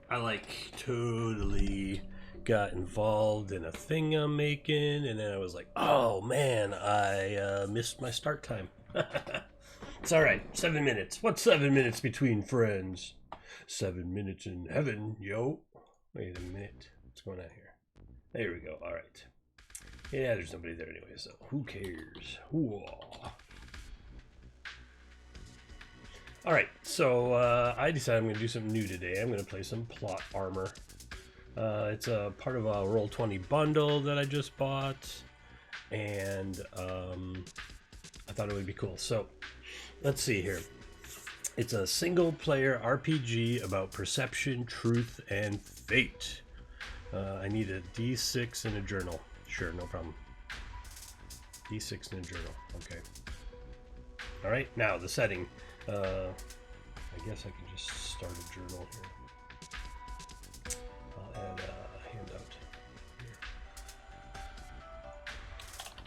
I like totally got involved in a thing I'm making, and then I was like, oh man, I missed my start time. It's all right. 7 minutes. What's 7 minutes between friends? 7 minutes in heaven, yo. Wait a minute. What's going on here? There we go. All right. Yeah, there's nobody there anyway, so who cares? Whoa. All right, so I decided I'm going to do something new today. I'm going to play some Plot Armor. It's a part of a Roll20 bundle that I just bought, and I thought it would be cool. So let's see here. It's a single-player RPG about perception, truth, and fate. I need a D6 and a journal. Sure, no problem. D6 and a journal. Okay. All right, now the setting. I guess I can just start a journal here. I'll add a handout here.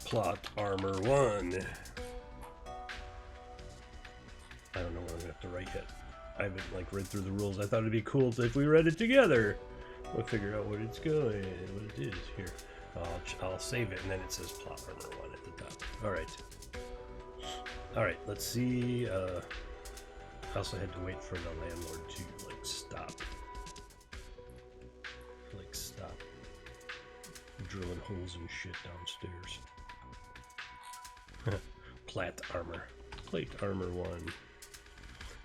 Plot Armor 1. I don't know what I'm gonna have to write yet. I haven't read through the rules. I thought it'd be cool if we read it together. We'll figure out what it's going, what it is here. I'll save it, and then it says Plot Armor 1 at the top. All right, let's see. I also had to wait for the landlord to stop drilling holes and shit downstairs. Plate armor 1.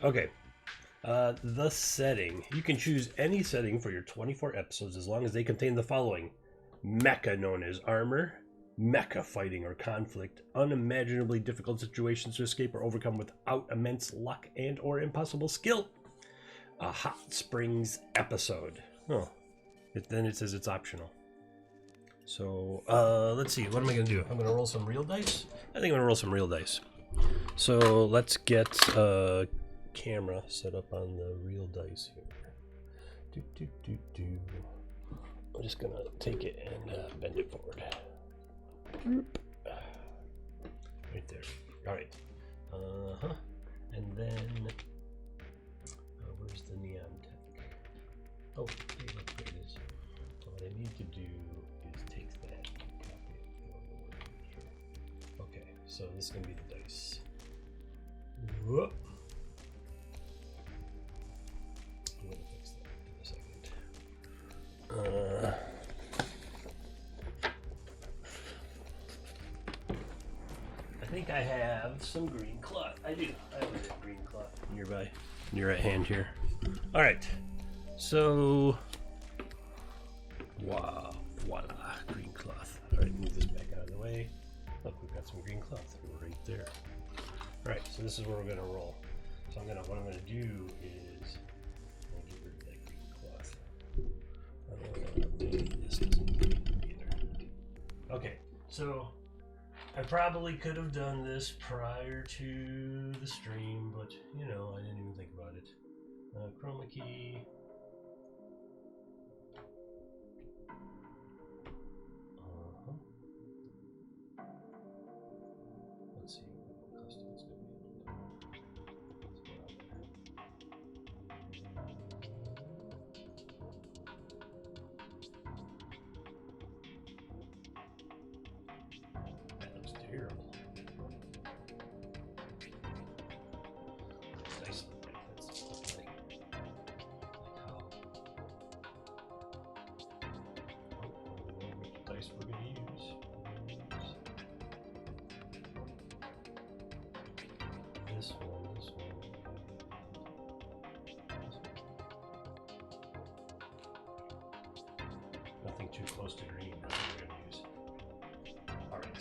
Okay. The setting. You can choose any setting for your 24 episodes as long as they contain the following: mecha known as armor, mecha fighting or conflict, unimaginably difficult situations to escape or overcome without immense luck and or impossible skill. A hot springs episode. Oh, then it says it's optional. So let's see, what am I gonna do? I'm gonna roll some real dice. I think I'm gonna roll some real dice. So let's get a camera set up on the real dice here. I'm just gonna take it and bend it forward. Right there. All right. And then where's the neon tech? Oh, there it is. So what I need to do is take that and copy it. Okay, so this is gonna be the dice. Whoop. I'm gonna fix that in a second. I think I have some green cloth. I do. I have a green cloth nearby, near at hand here. All right. So, wow, voila, green cloth. All right, move this back out of the way. Look, we've got some green cloth right there. All right, so this is where we're gonna roll. So what I'm gonna do is I'm gonna get rid of that green cloth. This doesn't need either. Okay, so I probably could have done this prior to the stream, but I didn't even think about it. Chroma key. Let's see what custom it's going to be. That looks terrible. Nice. That's like how. Which dice we're going to use. This one. Nothing too close to green. That's what we're going to use. All right.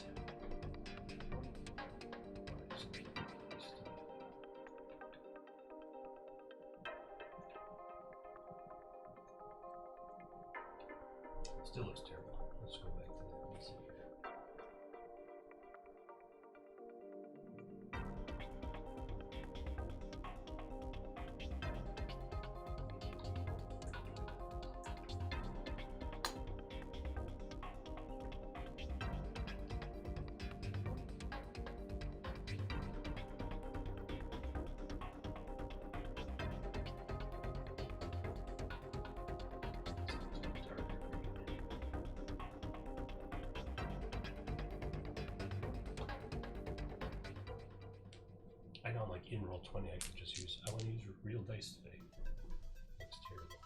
Still looks terrible. Let's go back to that. Let's see here. like in Roll20, I could just use. I want to use real dice today. That's terrible.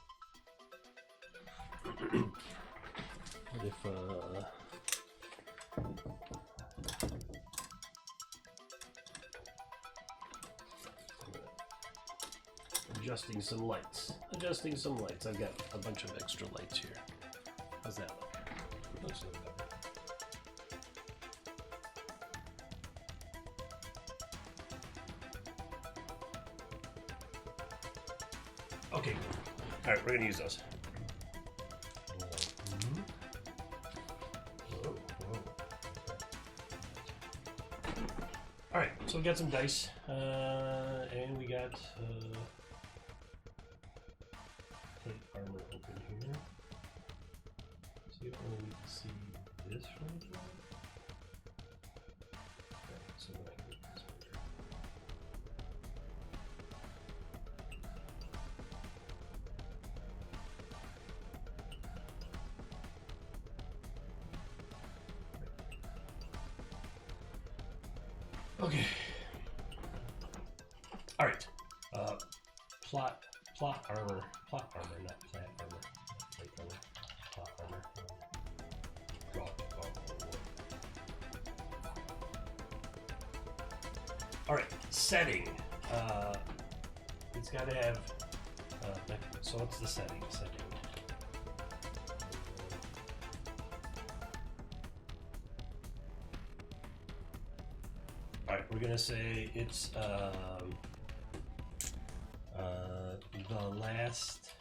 What if adjusting some lights. Adjusting some lights. I've got a bunch of extra lights here. How's that look? Looks a little better. Okay, all right, we're gonna use those. Whoa, whoa. All right, so we got some dice, and we got plate armor open here. So you only need to see this from the top. Okay, so then I can get this one here. Okay. All right. Plot armor, not plat armor, plate armor, plot armor. All right. Setting. It's got to have. So what's the setting? Alright, we're gonna say it's the last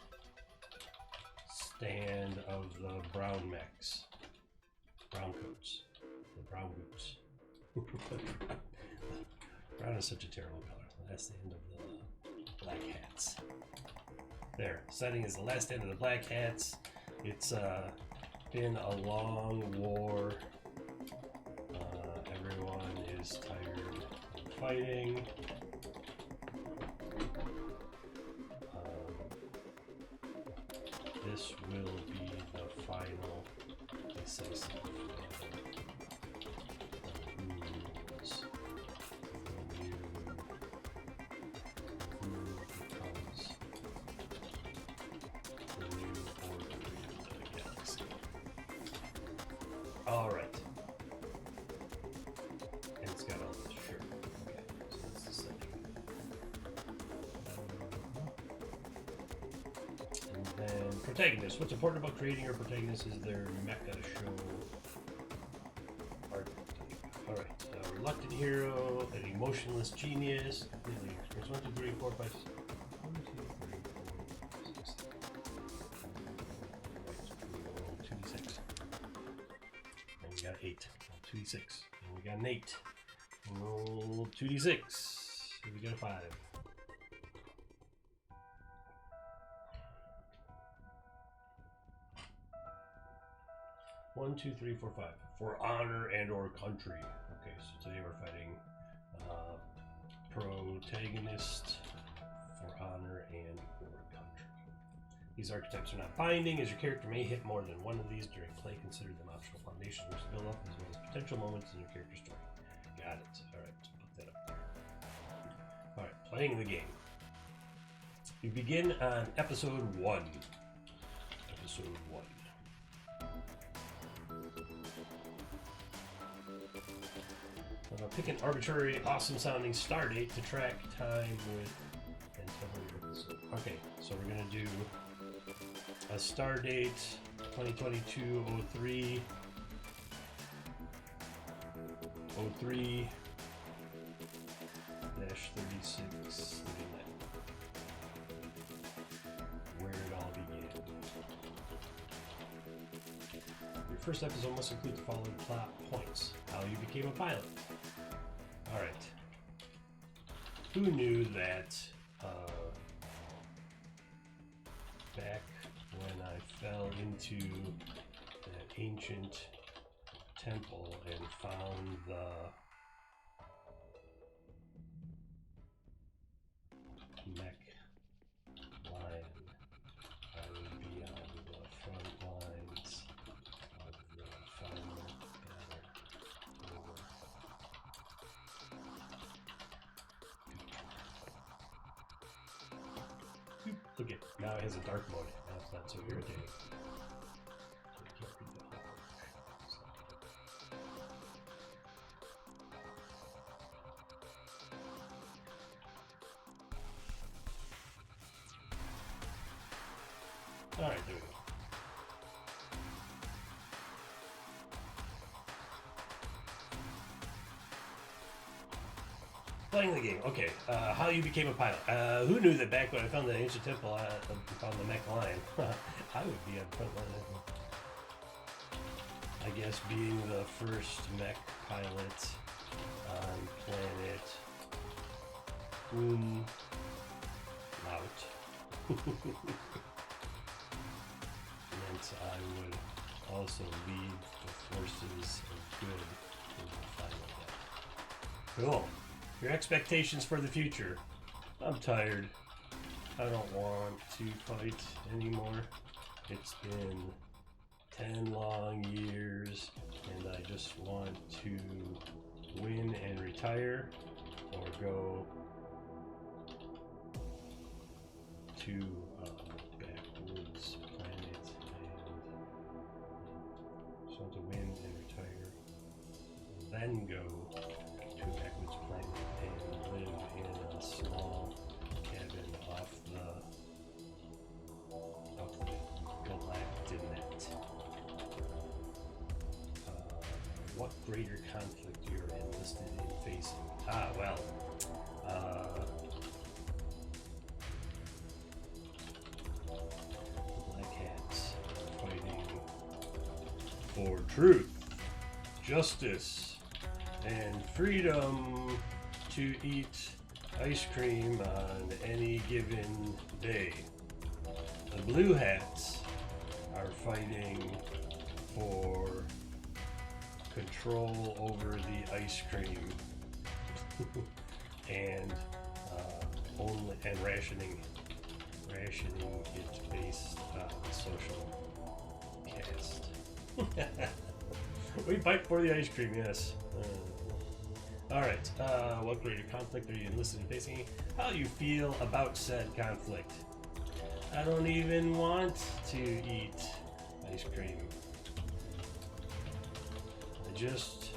stand of the brown mechs. Brown coats. The brown boots. Brown is such a terrible color. Last stand of the black hats. There. Setting is the last stand of the black hats. It's been a long war. Everyone is tired of fighting. This will be the final decisive rules. Who becomes the new order in the galaxy. All right. And it's got all this. Sure. Okay. So that's the setting. And then protagonist. What's important about creating your protagonist is their mecha show art. Alright. Reluctant hero, an emotionless genius, completely experienced. 1, 2, 3, 4, 5, 6. 1, 2, 3, 4, 6. 2d6. And we got 8. 2d6. And we got an 8. And roll 2d6. And we got a 5. 1, 2, 3, 4, 5. For honor and or country. Okay, so today we're fighting protagonist for honor and or country. These archetypes are not binding, as your character may hit more than one of these during play. Consider them optional foundations which build up, as well as potential moments in your character story. Got it. Alright, put that up there. Alright, playing the game. You begin on episode 1. Episode 1. Pick an arbitrary, awesome-sounding star date to track time with and tell your episode. Okay, so we're gonna do a star date 2022-03 03 -36 where it all began. Your first episode must include the following plot points: how you became a pilot. All right. Who knew that back when I fell into that ancient temple and found the mech lion, I would be on the front lines of the final battle. Look at now it has a dark mode. That's not so irritating. So you can't read the whole Alright, there we go. Playing the game. Okay, how you became a pilot. Who knew that back when I found the ancient temple, I found the mech lion, I would be on front line. I guess being the first mech pilot on planet Laut meant I would also lead the forces of good in the final death. Cool. Your expectations for the future. I'm tired. I don't want to fight anymore. It's been 10 long years and I just want to win and retire or go to a backwoods planet and just want to win and retire, then go to a backwoods planet and live in a small cabin off the Galactinet. What greater conflict you're enlisted in facing? The Black Hats are fighting for truth, justice, and freedom to eat ice cream on any given day. The Blue Hats are fighting for control over the ice cream and rationing it based on social caste. We fight for the ice cream, yes. Alright, what greater conflict are you enlisted in facing? How do you feel about said conflict? I don't even want to eat ice cream. I just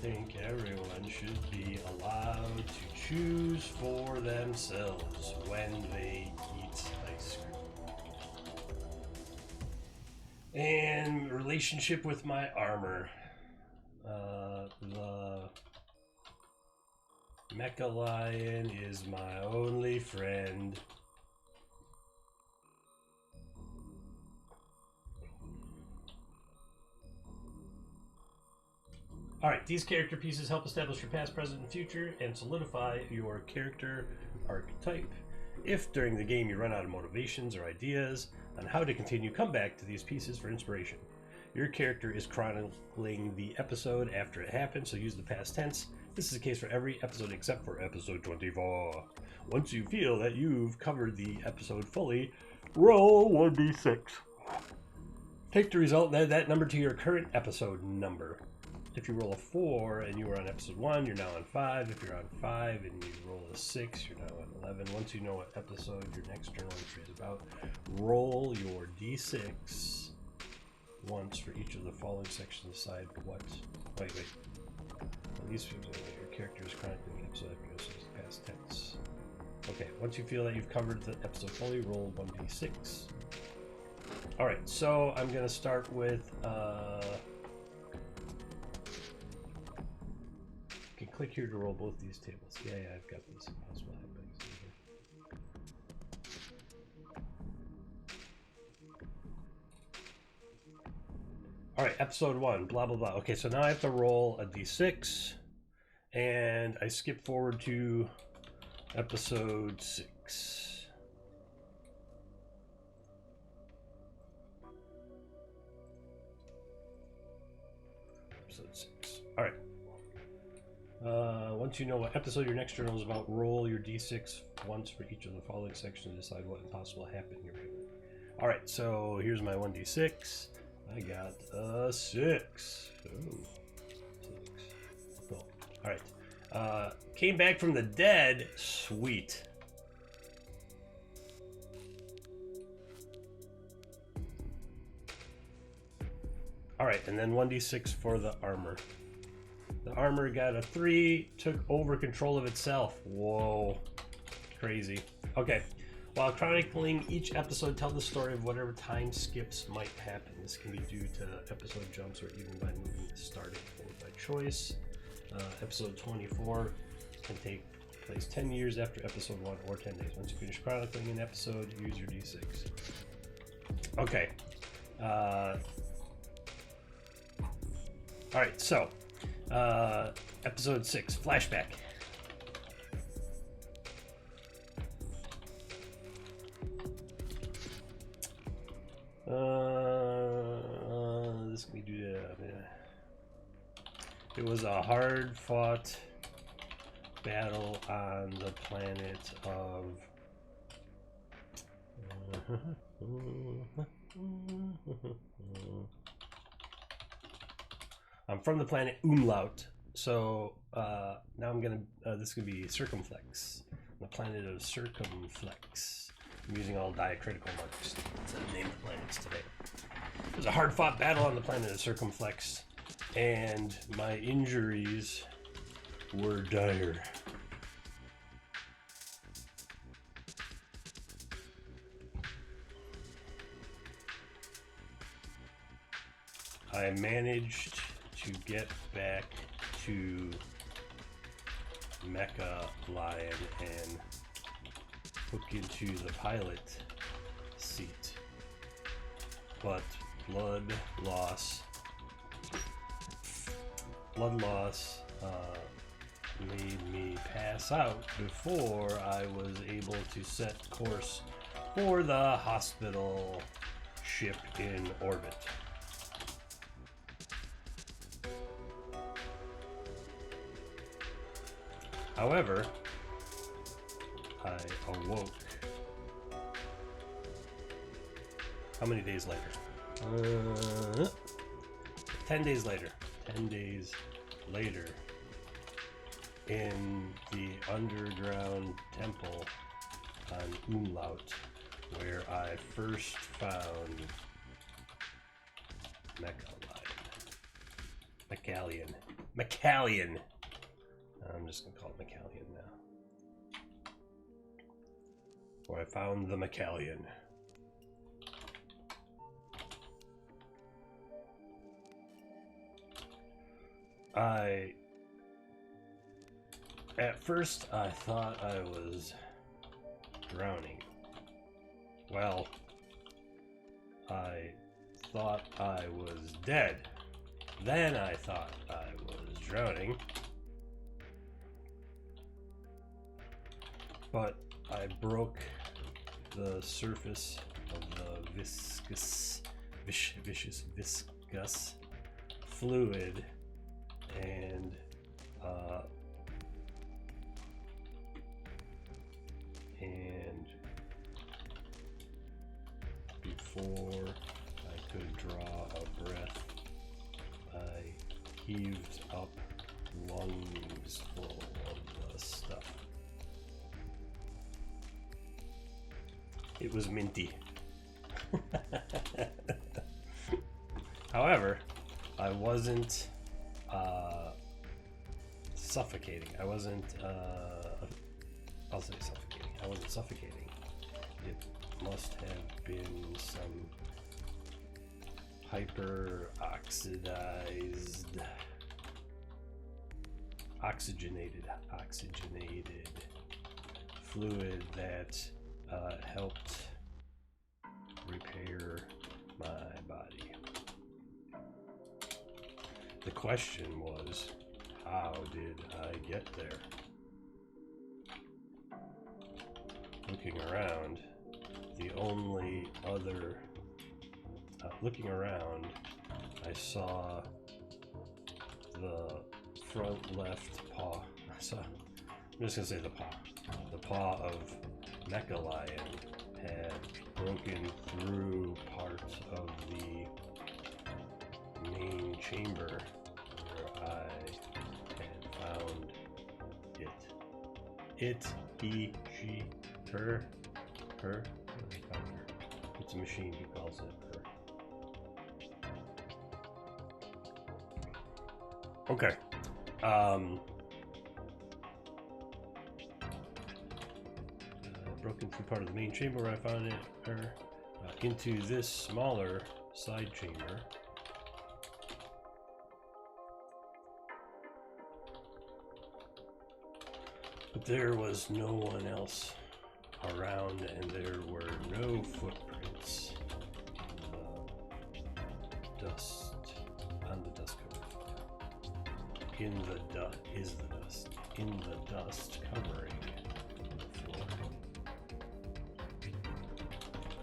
think everyone should be allowed to choose for themselves when they eat ice cream. And relationship with my armor. The Mecha Lion is my only friend. Alright, these character pieces help establish your past, present, and future, and solidify your character archetype. If during the game you run out of motivations or ideas on how to continue, come back to these pieces for inspiration. Your character is chronicling the episode after it happened, so use the past tense. This is the case for every episode except for episode 24. Once you feel that you've covered the episode fully, roll 1d6. Take the result and add that number to your current episode number. If you roll a 4 and you were on episode 1, you're now on 5. If you're on 5 and you roll a 6, you're now on 11. Once you know what episode your next journal entry is about, roll your d6 once for each of the following sections. Decide what. Wait. At least your character is chronicling the episode after goes to the past tense. Okay, once you feel that you've covered the episode fully, roll 1d6. Alright, so I'm going to start with. You can click here to roll both these tables. Yeah, I've got this. Possible happenings here. All right, episode 1, blah, blah, blah. Okay, so now I have to roll a d6, and I skip forward to episode 6. Episode 6. All right. Once you know what episode your next journal is about, roll your d6 once for each of the following sections to decide what impossible happened in your memory. All right, so here's my 1d6. I got a 6. Ooh, 6. Cool. All right. Came back from the dead. Sweet. Alright, and then 1d6 for the armor. The armor got a 3, took over control of itself. Whoa. Crazy. Okay. While chronicling each episode, tell the story of whatever time skips might happen. This can be due to episode jumps or even by moving the starting point by choice. Episode 24 can take place 10 years after episode 1 or 10 days. Once you finish chronicling an episode, use your d6. Okay. Alright, so episode 6, flashback. This can we do that. It was a hard-fought battle on the planet of I'm from the planet Umlaut, so now I'm gonna this is gonna be Circumflex, the planet of Circumflex. I'm using all diacritical marks to name the planets today. It was a hard-fought battle on the planet of Circumflex, and my injuries were dire. I managed to get back to Mecha Lion and hook into the pilot seat, but blood loss made me pass out before I was able to set course for the hospital ship in orbit. However, I awoke. How many days later? 10 days later. 10 days later, in the underground temple on Umlaut, where I first found Mechallion. I'm just gonna call it Mechallion now. Where I found the Mechallion. At first I thought I was drowning. Well, I thought I was dead. Then I thought I was drowning. But I broke the surface of the viscous fluid and before I could draw a breath, I heaved up lungs full of the stuff. It was minty. However, I wasn't suffocating. I wasn't I'll say suffocating. I wasn't suffocating. It must have been some hyper oxygenated fluid that helped repair my body. The question was, how did I get there? Looking around, I saw the front left paw. I'm just gonna say the paw. The paw of Mecha Lion had broken through part of the main chamber where I had found it. It, he, she, her. It's a machine, he calls it her. Okay. Broken through part of the main chamber where I found it, into this smaller side chamber. But there was no one else around, and there were no footprints in the dust, on the dust cover. In the dust is the dust. In the dust covering the floor.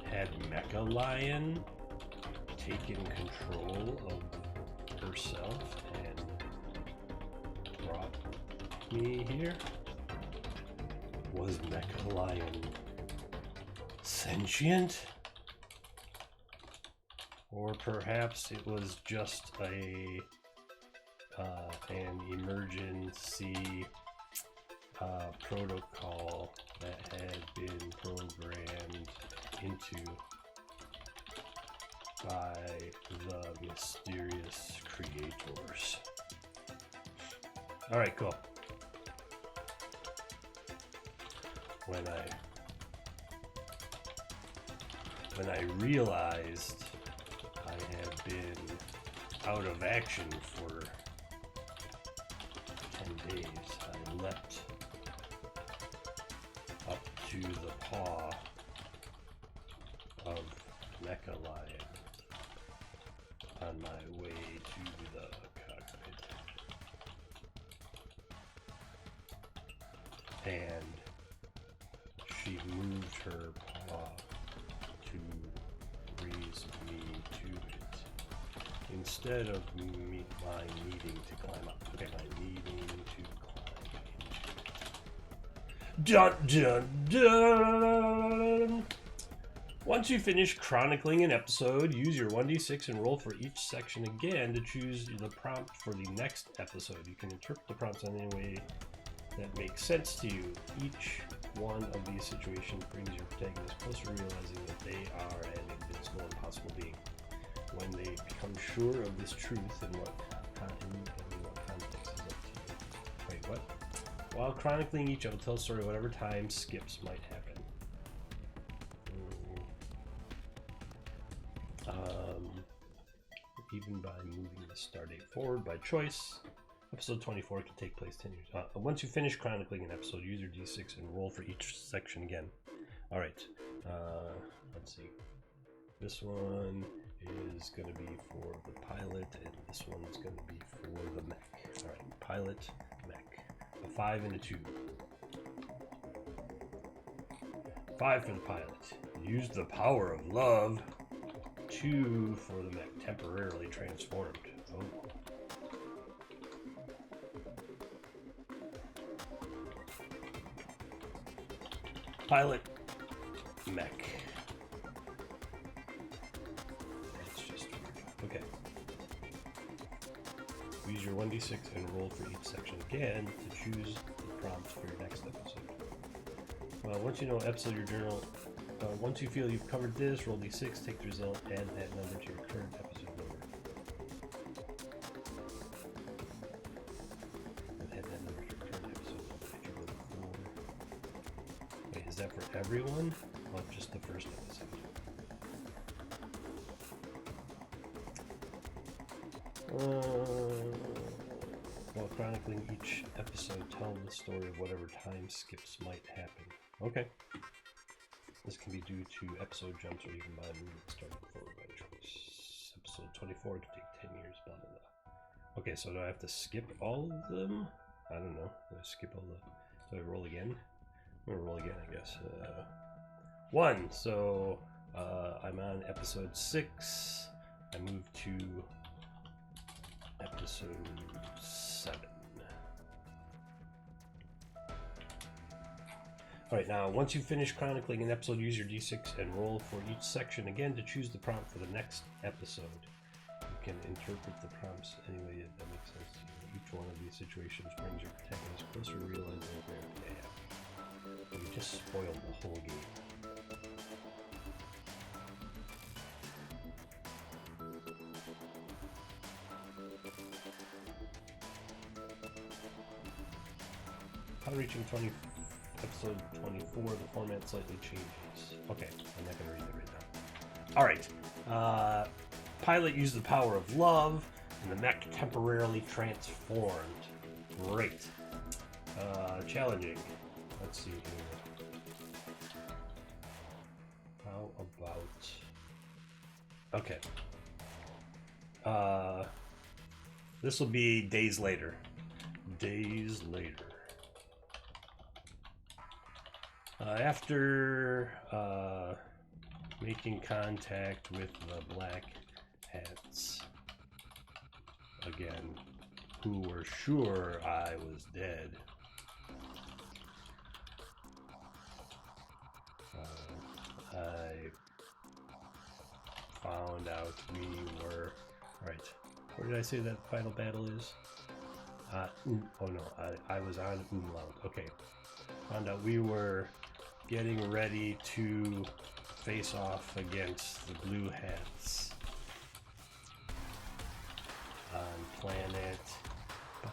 Had Mecha Lion taken control of herself and brought me here? Was Mecha Lion sentient? Or perhaps it was just an emergency protocol that had been programmed into by the mysterious creators. Alright, cool. When I realized I had been out of action for 10 days, I leapt up to the paw of Mecha Lion on my way to the cockpit. And she moved her paw to raise me to it. Instead of my needing to climb up. Okay, my needing to climb into it. Dun dun dun! Once you finish chronicling an episode, use your 1d6 and roll for each section again to choose the prompt for the next episode. You can interpret the prompts in any way that makes sense to you. Each one of these situations brings your protagonist closer to realizing that they are an invincible and possible being. When they become sure of this truth and what context is up to you. Wait, what? While chronicling each episode, tell a story whatever time skips might happen. Even by moving the start date forward by choice. Episode 24 can take place 10 years. Once you finish chronicling an episode, use your d6 and roll for each section again. Alright, let's see. This one is going to be for the pilot, and this one is going to be for the mech. Alright, pilot, mech. A 5 and a 2. 5 for the pilot. Use the power of love. 2 for the mech, temporarily transformed. Oh. Pilot, mech. That's just weird. Okay. Use your 1d6 and roll for each section again to choose the prompts for your next episode. Once you know episode your journal. Once you feel you've covered this, roll d6, take the result, add that number to your current episode number. And add that number to your current episode number if you roll a 4. Wait, is that for everyone? Or just the first episode? While chronicling each episode, tell the story of whatever time skips might happen. Okay. This can be due to episode jumps or even by movement starting forward by choice. Episode 24 can take 10 years, blah blah blah. Okay, so do I have to skip all of them? I don't know. Do I skip all the... Do I roll again? I'm gonna roll again, I guess. 1, so I'm on episode 6. I move to episode 7. Alright, now once you finish chronicling an episode, use your d6 and roll for each section again to choose the prompt for the next episode. You can interpret the prompts any way that makes sense to you. Each one of these situations brings your protagonist closer to realizing that they're bad. You just spoiled the whole game. Upon reaching episode 24, the format slightly changes. Okay, I'm not going to read that right now. Alright. Pilot used the power of love, and the mech temporarily transformed. Great. Challenging. Let's see here. How about... Okay. This will be days later. Days later. After making contact with the Black Hats again, who were sure I was dead, I found out we were... Right. Where did I say that final battle is? Oh no, I was on Umlaut. Okay. Found out we were getting ready to face off against the Blue Hats on planet... I'm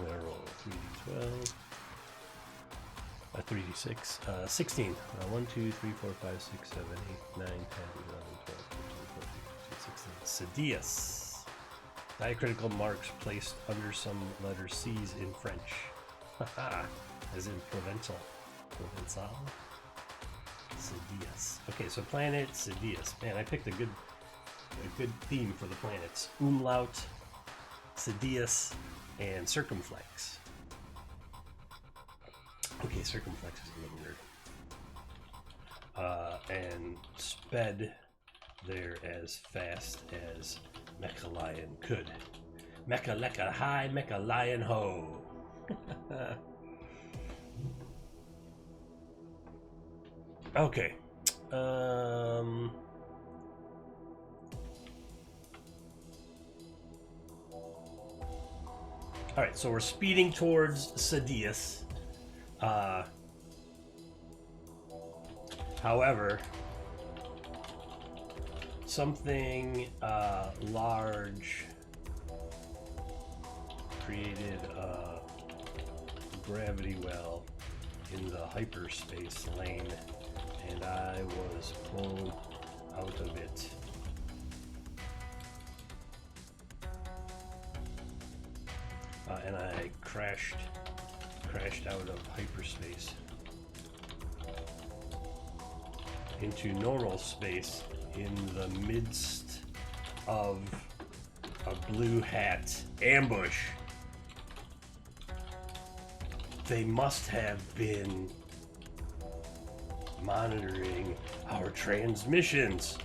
gonna roll 3d12. 3d6. 16. 1, 2, 3, 4, 5, 6, 7, 8, 9, 10, 11, 12, 13, 14, 15, 16. Sidious. Diacritical marks placed under some letter C's in French. Haha. As in Provençal. Provençal? Sidious. Okay, so planet Sidious. Man, I picked a good theme for the planets. Umlaut, Sidious, and Circumflex. Okay, Circumflex is a little weird. And sped there as fast as Mecha Lion could. Mecha Lecca Hi, Mecha Lion Ho. Okay. Alright, so we're speeding towards Sidious. However, something large created a gravity well in the hyperspace lane, and I was pulled out of it. And I crashed out of hyperspace into normal space in the midst of a Blue Hat ambush. They must have been monitoring our transmissions.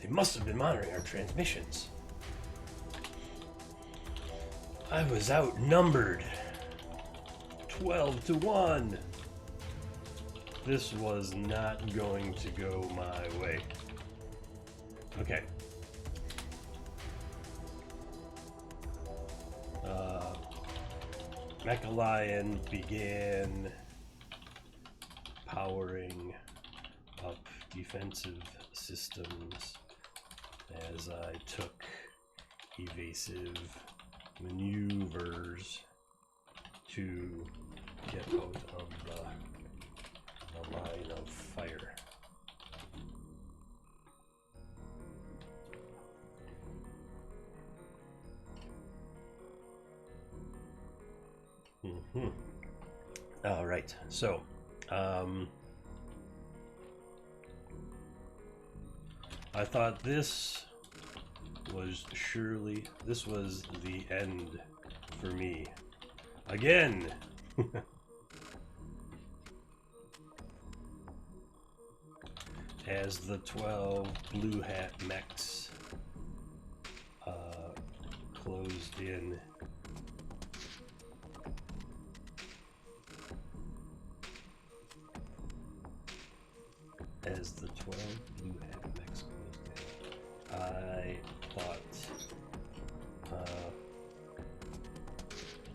They must have been monitoring our transmissions. I was outnumbered 12 to 1. This was not going to go my way. Okay. Mecha Lion began powering up defensive systems as I took evasive maneuvers to get out of the line of fire. All right, so I thought this was the end for me again. As the 12 Blue Hat mechs closed in. As the 12 Blue Hat mechs closed in, I thought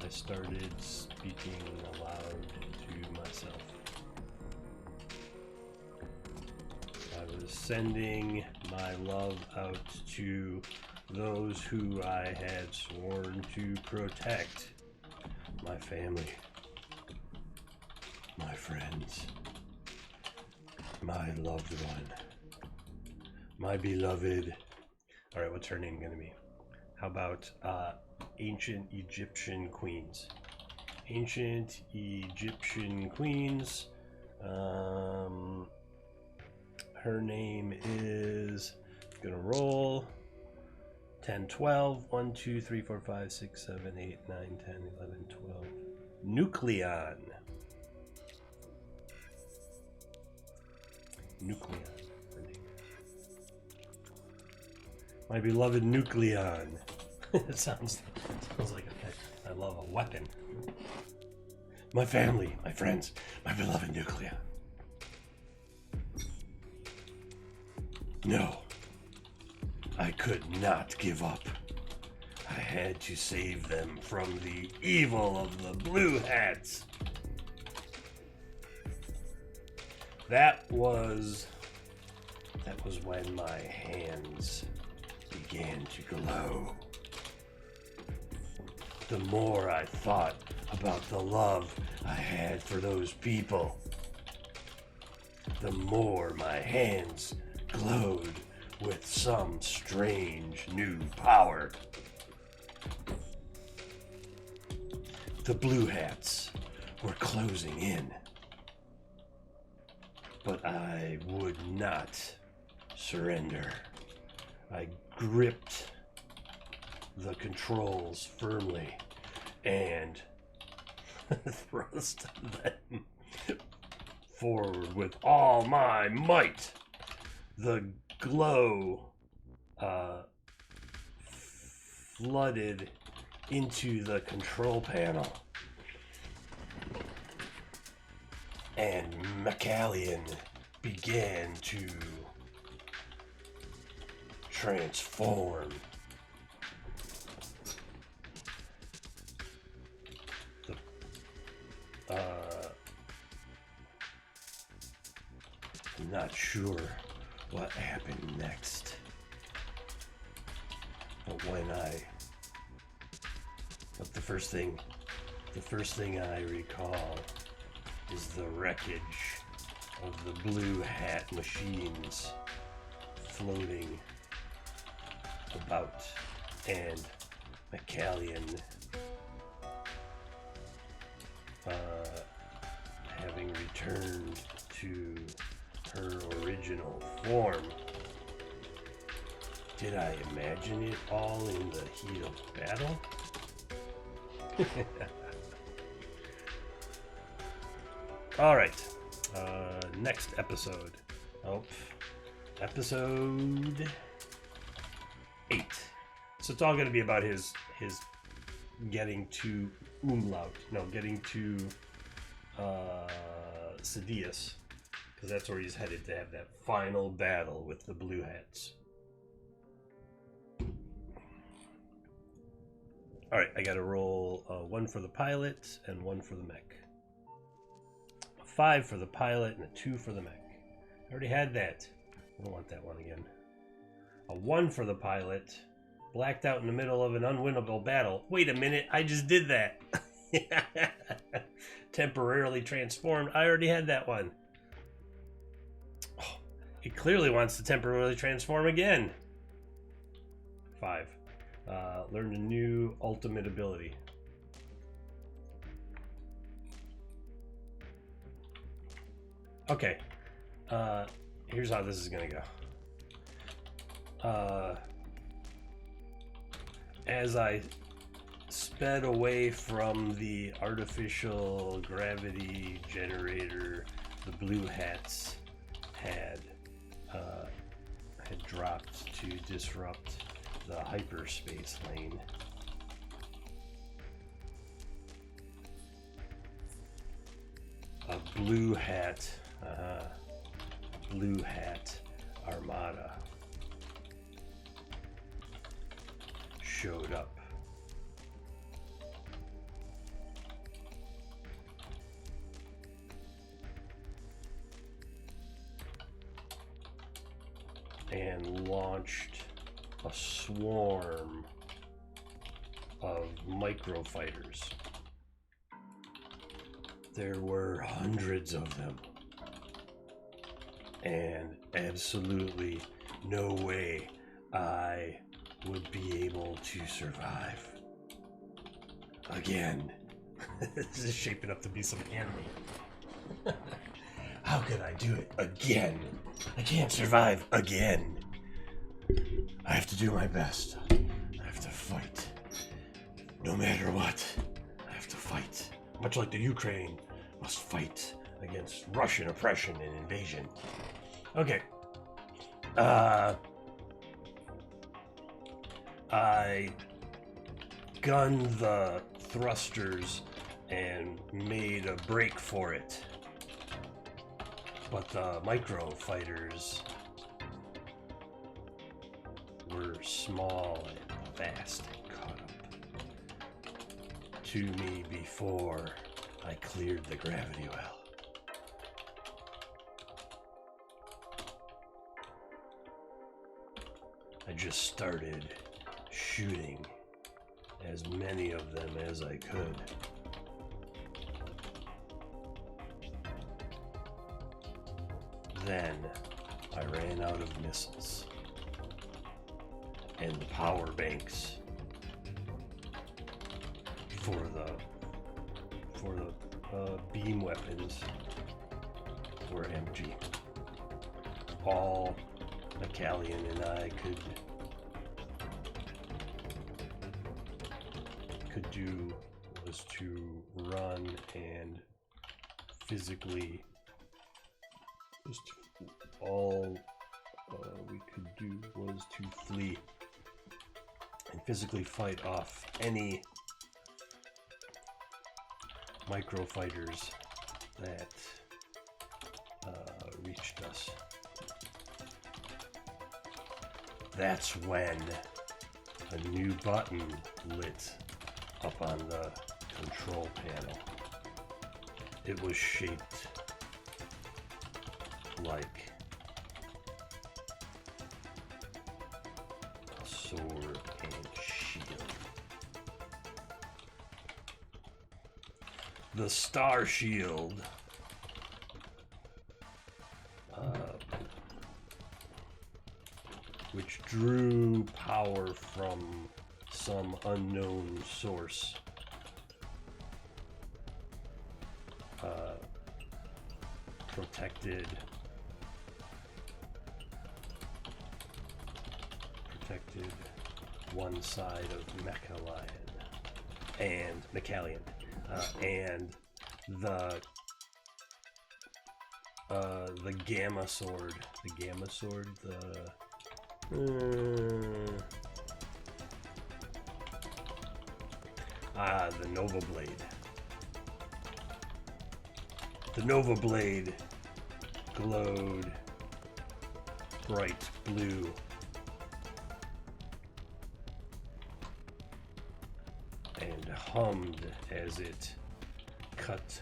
I started speaking aloud to myself. sending my love out to those who I had sworn to protect. My family, my friends, my loved one, my beloved. All right, what's her name going to be? How about ancient Egyptian queens? Ancient Egyptian queens. Her name is gonna roll 10, 12, 1, 2, 3, 4, 5, 6, 7, 8, 9, 10, 11, 12. Nucleon. Nucleon. Her name. My beloved Nucleon. It sounds like I love a weapon. My family, my friends, my beloved Nucleon. No, I could not give up. I had to save them from the evil of the Blue Hats. That was when my hands began to glow. The more I thought about the love I had for those people, the more my hands glowed with some strange new power. The Blue Hats were closing in, but I would not surrender. I gripped the controls firmly and thrust them forward with all my might. The glow flooded into the control panel, and Macallion began to transform. I'm not sure what happened next, but the first thing I recall is the wreckage of the Blue Hat machines floating about, and Macallion having returned to her original form. Did I imagine it all in the heat of battle? All right. Next episode. Episode 8. So it's all going to be about his getting to Umlaut. No, getting to Sidious, because that's where he's headed to have that final battle with the Blue Hats. All right, I got to roll 1 for the pilot and 1 for the mech. A 5 for the pilot and a 2 for the mech. I already had that. I don't want that one again. A 1 for the pilot. Blacked out in the middle of an unwinnable battle. Wait a minute, I just did that. Temporarily transformed. I already had that one. Oh, it clearly wants to temporarily transform again. 5. Learned a new ultimate ability. Okay. Here's how this is going to go. As I sped away from the artificial gravity generator the Blue Hats had dropped to disrupt the hyperspace lane, a Blue Hat armada showed up. launched a swarm of microfighters. There were hundreds of them, and absolutely no way I would be able to survive. Again. This is shaping up to be some anime. How could I do it again? I can't survive again. I have to do my best. I have to fight. No matter what, I have to fight. Much like the Ukraine must fight against Russian oppression and invasion. Okay. I gunned the thrusters and made a break for it. But the microfighters were small and fast and caught up to me before I cleared the gravity well. I just started shooting as many of them as I could. Then I ran out of missiles, and the power banks for the beam weapons were empty. All McCallion and I could do was to run and physically all we could do was to flee and physically fight off any microfighters that reached us. That's when a new button lit up on the control panel. It was shaped like a sword and shield. The Star Shield which drew power from some unknown source, protected one side of McCallion, and the Gamma Sword, the Nova Blade. The Nova Blade glowed bright blue. And hummed as it cut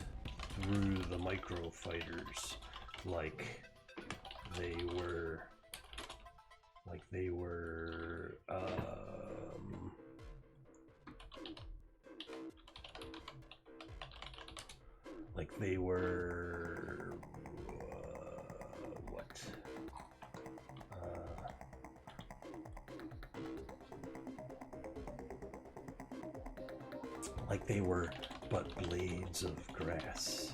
through the microfighters like they were like they were but blades of grass.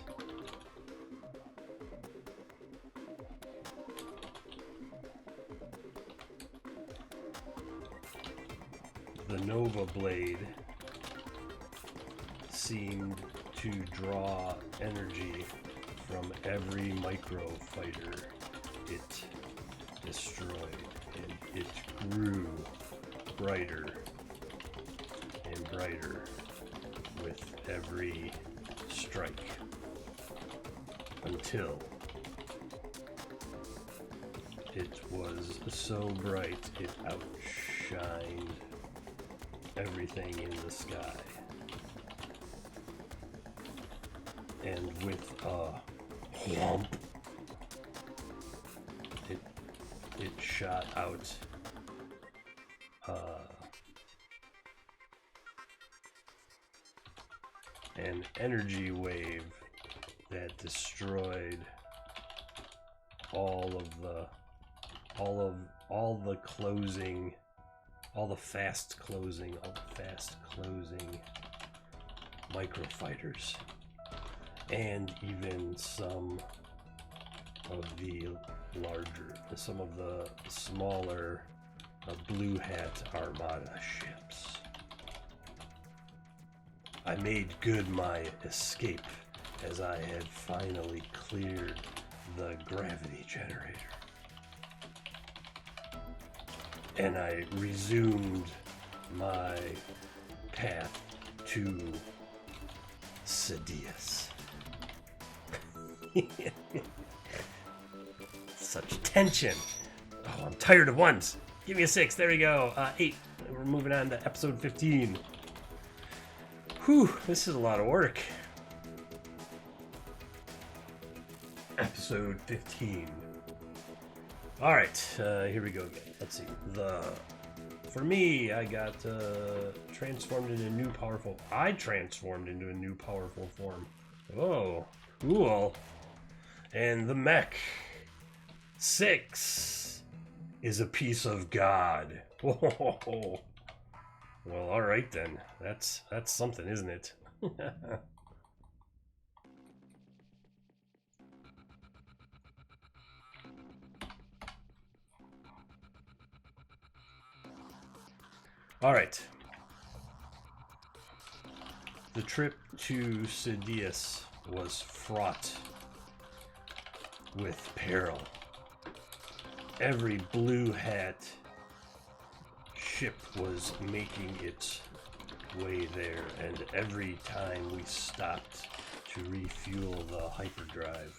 The Nova Blade seemed to draw energy from every microfighter it destroyed, and it grew brighter and brighter with every strike until it was so bright it outshined everything in the sky. And with a whomp, it shot out an energy wave that destroyed all the fast closing microfighters, and even some of the smaller Blue Hat Armada ships. I made good my escape as I had finally cleared the gravity generator, and I resumed my path to Sidious. Such tension. Oh, I'm tired of ones. Give me a 6. There we go. 8. We're moving on to episode 15. Whew, this is a lot of work. Episode 15. All right, here we go again. Let's see. For me, I got transformed into a new powerful. I transformed into a new powerful form. Oh, cool. And the mech 6 is a piece of God. Whoa. Well, all right then. That's something, isn't it? All right. The trip to Sidious was fraught with peril. Every Blue Hat ship was making its way there, and every time we stopped to refuel the hyperdrive,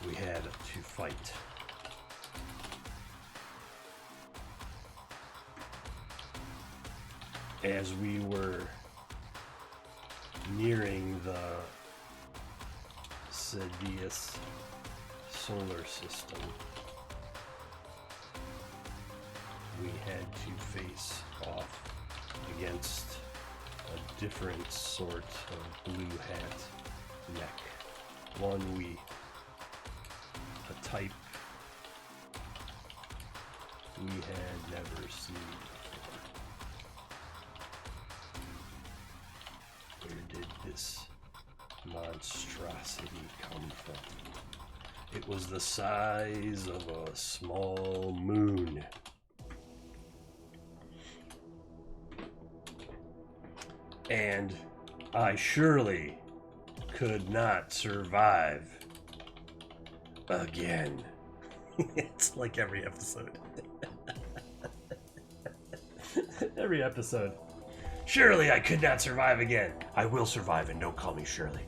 we had to fight. As we were nearing the Sidious solar system, we had to face off against a different sort of Blue Hat mech. A type we had never seen before. Where did this monstrosity come from? It was the size of a small moon. And I surely could not survive again. It's like every episode. Every episode. Surely I could not survive again. I will survive, and don't call me Shirley.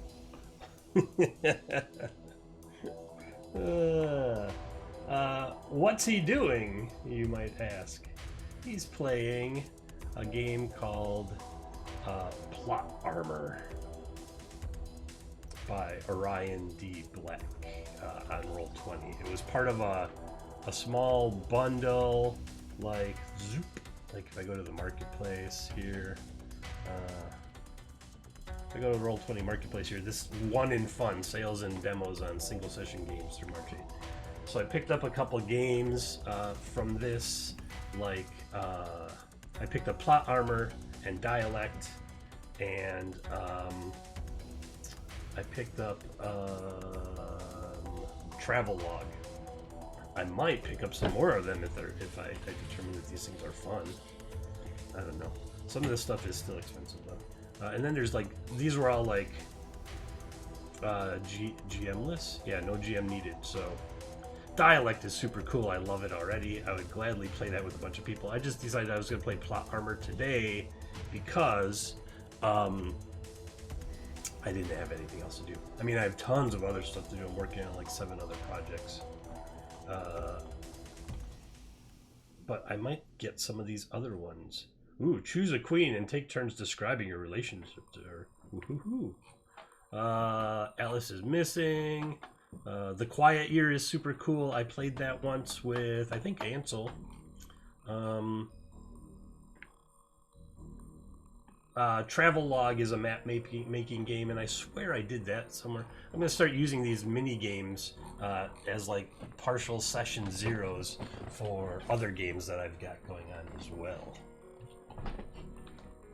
What's he doing, you might ask? He's playing a game called Plot Armor by Orion D. Black on Roll20. It was part of a small bundle, like Zoop. Like if I go to the marketplace here, if I go to Roll20 marketplace here, this One in Fun sales and demos on single session games through March 8th. So I picked up a couple games from this, like I picked up Plot Armor and Dialect, and I picked up Travelogue. I might pick up some more of them if I determine that these things are fun. I don't know. Some of this stuff is still expensive though. And then there's like, these were all like GM-less. Yeah, no GM needed. So Dialect is super cool. I love it already. I would gladly play that with a bunch of people. I just decided I was going to play Plot Armor today because I didn't have anything else to do. I mean, I have tons of other stuff to do. I'm working on like 7 other projects. But I might get some of these other ones. Ooh, choose a queen and take turns describing your relationship to her. Ooh. Alice is missing. The Quiet Year is super cool. I played that once with, I think, Ansel. Travelogue is a map making game, and I swear I did that somewhere. I'm going to start using these mini games as like partial session zeros for other games that I've got going on as well.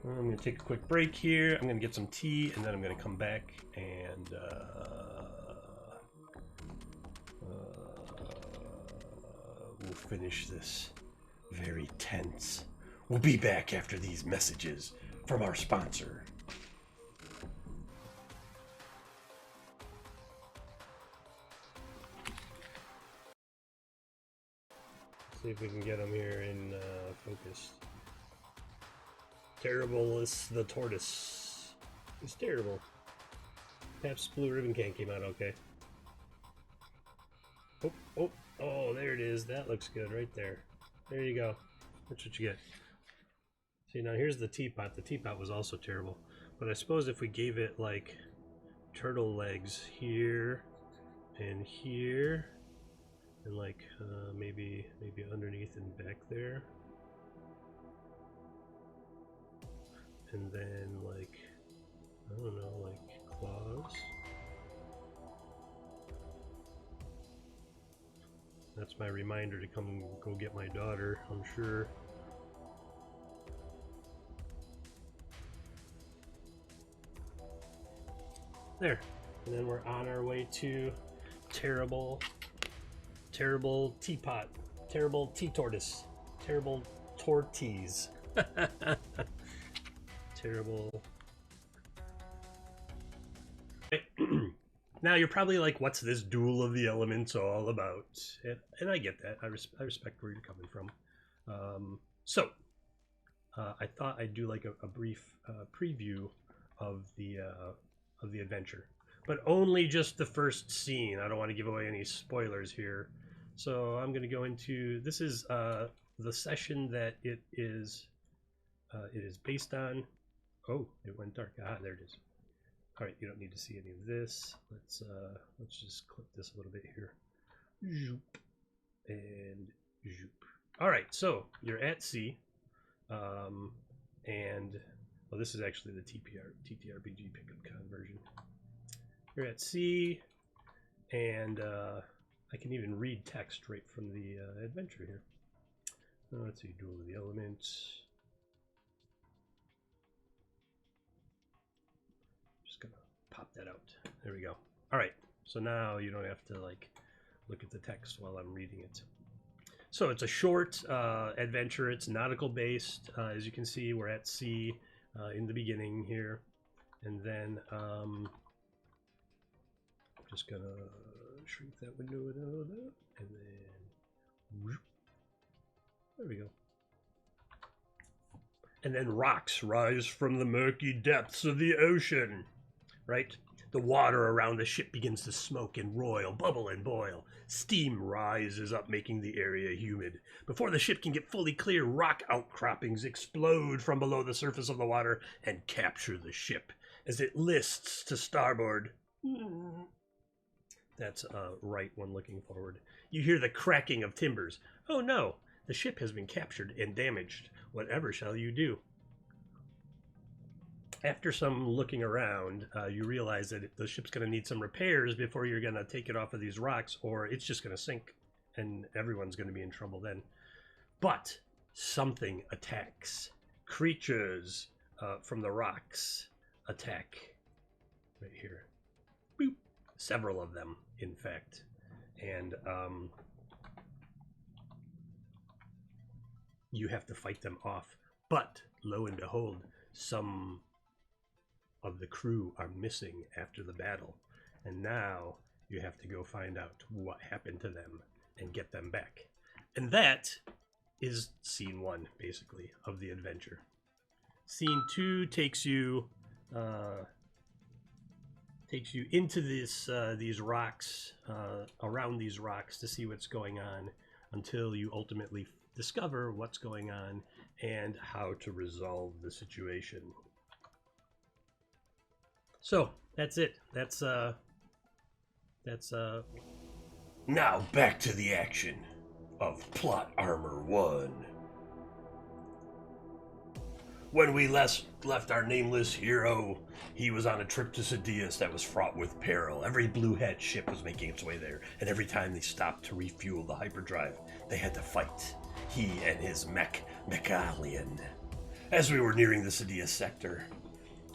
I'm going to take a quick break here. I'm going to get some tea, and then I'm going to come back and we'll finish this. Very tense. We'll be back after these messages from our sponsor. See if we can get him here in focus. Terrible is the tortoise. It's terrible. Pabst Blue Ribbon can came out okay. Oh, there it is. That looks good right there. There you go. That's what you get. See, now here's the teapot. The teapot was also terrible. But I suppose if we gave it, like, turtle legs here and here, and, like, maybe underneath and back there. And then, like, I don't know, like, claws. That's my reminder to come go get my daughter, I'm sure. There. And then we're on our way to terrible teapot. Terrible tea tortoise. Terrible torties. Terrible. Now you're probably like, what's this Duel of the Elements all about? And I get that. I respect where you're coming from. I thought I'd do like a brief preview of the adventure, but only just the first scene. I don't want to give away any spoilers here, so I'm going to go into this is the session that it is based on. Oh, it went dark. Ah, there it is. All right, you don't need to see any of this. Let's just clip this a little bit here. Zoop and zoop. All right, so you're at sea, and well, this is actually the TTRPG pickup conversion. You're at sea, and I can even read text right from the adventure here. Let's see, Duel of the Elements. Gonna pop that out. There we go. All right, so now you don't have to like look at the text while I'm reading it. So it's a short adventure. It's nautical based. As you can see, we're at sea in the beginning here, and then I'm just gonna shrink that window a little bit, and then whoop, there we go. And then rocks rise from the murky depths of the ocean. Right? The water around the ship begins to smoke and roil, bubble and boil. Steam rises up, making the area humid. Before the ship can get fully clear, rock outcroppings explode from below the surface of the water and capture the ship as it lists to starboard. That's right when looking forward. You hear the cracking of timbers. Oh no, the ship has been captured and damaged. Whatever shall you do? After some looking around, you realize that the ship's going to need some repairs before you're going to take it off of these rocks, or it's just going to sink, and everyone's going to be in trouble then. But something attacks. Creatures from the rocks attack. Right here. Boop. Several of them, in fact. And you have to fight them off. But, lo and behold, some of the crew are missing after the battle, and now you have to go find out what happened to them and get them back. And that is scene 1, basically, of the adventure. Scene 2 takes you into this these rocks, around these rocks, to see what's going on, until you ultimately discover what's going on and how to resolve the situation. So that's it. That's That's Now back to the action of Plot Armor 1. When we left our nameless hero, he was on a trip to Sidious that was fraught with peril. Every Blue Hat ship was making its way there, and every time they stopped to refuel the hyperdrive, they had to fight. He and his Mechalian. As we were nearing the Sidious sector,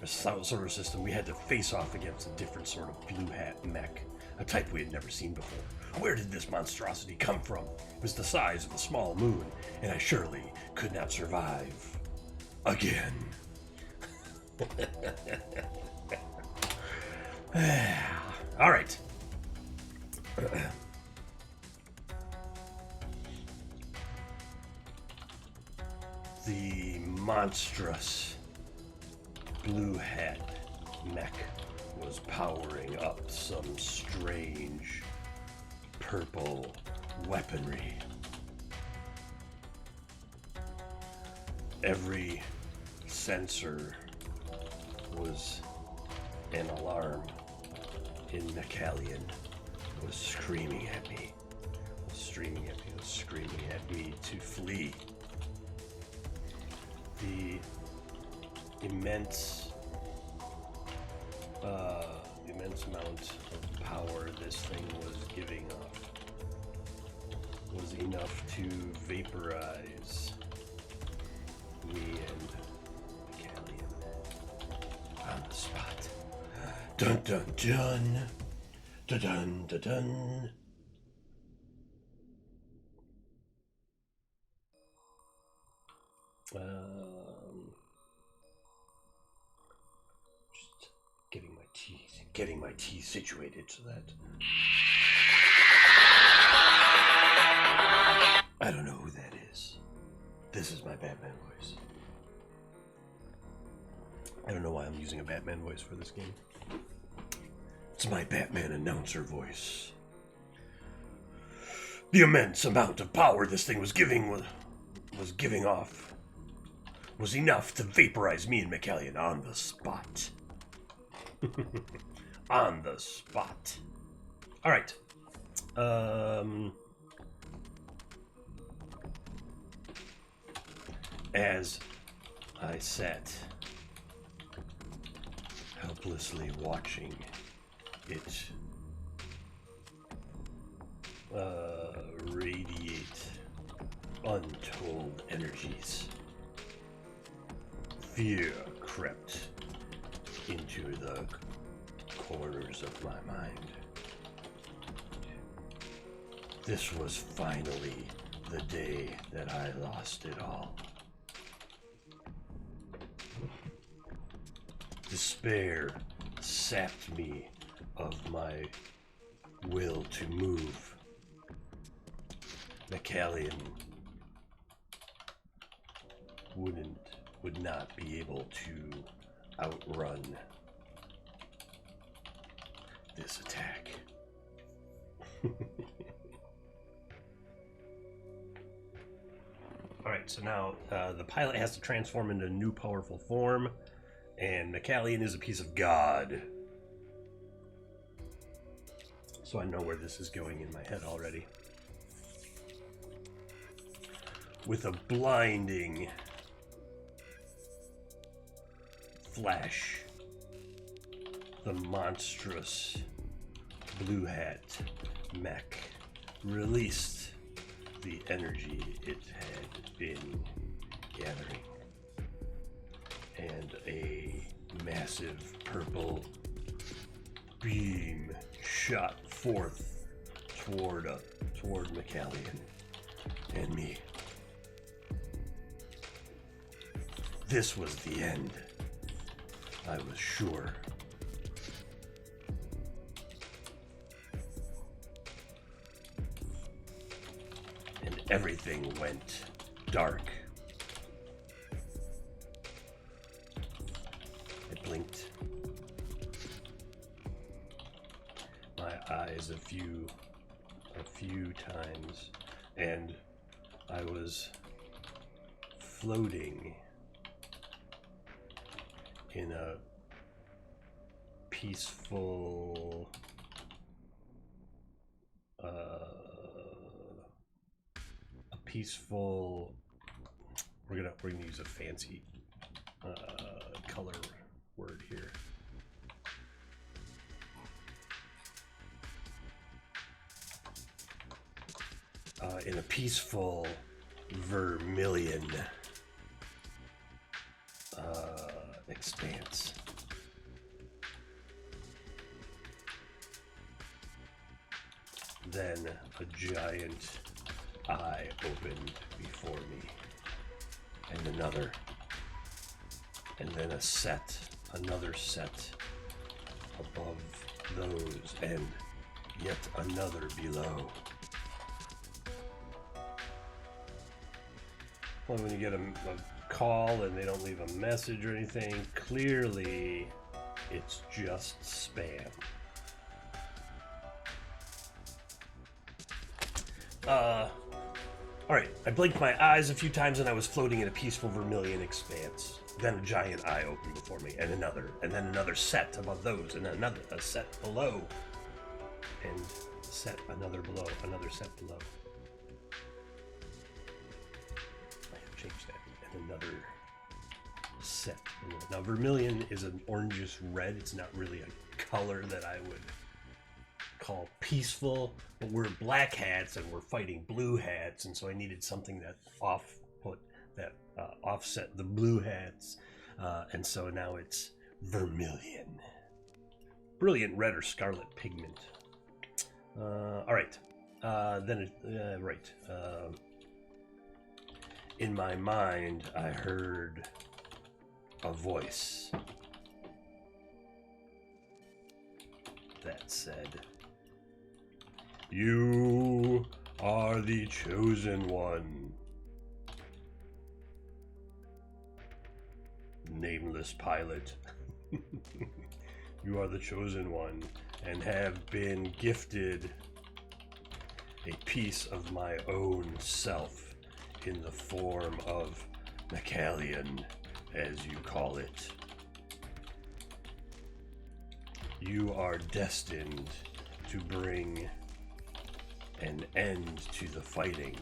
a solar system, we had to face off against a different sort of Blue Hat mech, a type we had never seen before. Where did this monstrosity come from? It was the size of a small moon, and I surely could not survive again. All right. The monstrous Blue Hat mech was powering up some strange purple weaponry. Every sensor was an alarm in Mechalian. Was screaming at me. Was screaming at me to flee. The immense amount of power this thing was giving off was enough to vaporize me and Mechalian on the spot. Dun dun dun. Dun dun dun dun. Just getting my tea situated so that I don't know who that is. This is my Batman voice. I don't know why I'm using a Batman voice for this game. It's my Batman announcer voice. The immense amount of power this thing was giving off was enough to vaporize me and Mechalian on the spot. On the spot. All right. As I sat helplessly watching it radiate untold energies, fear crept into the corners of my mind. This was finally the day that I lost it all. Despair sapped me of my will to move. Mechalian would not be able to outrun this attack. Alright, so now the pilot has to transform into a new powerful form, and Mechalian is a piece of God. So I know where this is going in my head already. With a blinding flash, the monstrous Blue Hat mech released the energy it had been gathering, and a massive purple beam shot forth toward Mechalian and me. This was the end. I was sure. And everything went dark. I blinked my eyes a few times, and I was floating in a peaceful peaceful. We're gonna use a fancy color word here. In a peaceful vermilion expanse. Then a giant eye opened before me, and another, and then another set above those, and yet another below. Well, when you get a call and they don't leave a message or anything, clearly it's just spam. Alright, I blinked my eyes a few times and I was floating in a peaceful vermilion expanse. Then a giant eye opened before me, and then another set above those, and a set below, and set another below, another set below. I have changed that, and another set below. Now vermilion is an orangish red. It's not really a color that I would call peaceful, but we're black hats and we're fighting blue hats, and so I needed something that offset the blue hats, and so now it's vermilion. Brilliant red or scarlet pigment. All right, in my mind, I heard a voice that said, "You are the chosen one. Nameless pilot, you are the chosen one and have been gifted a piece of my own self in the form of Mechalian, as you call it. You are destined to bring an end to the fighting.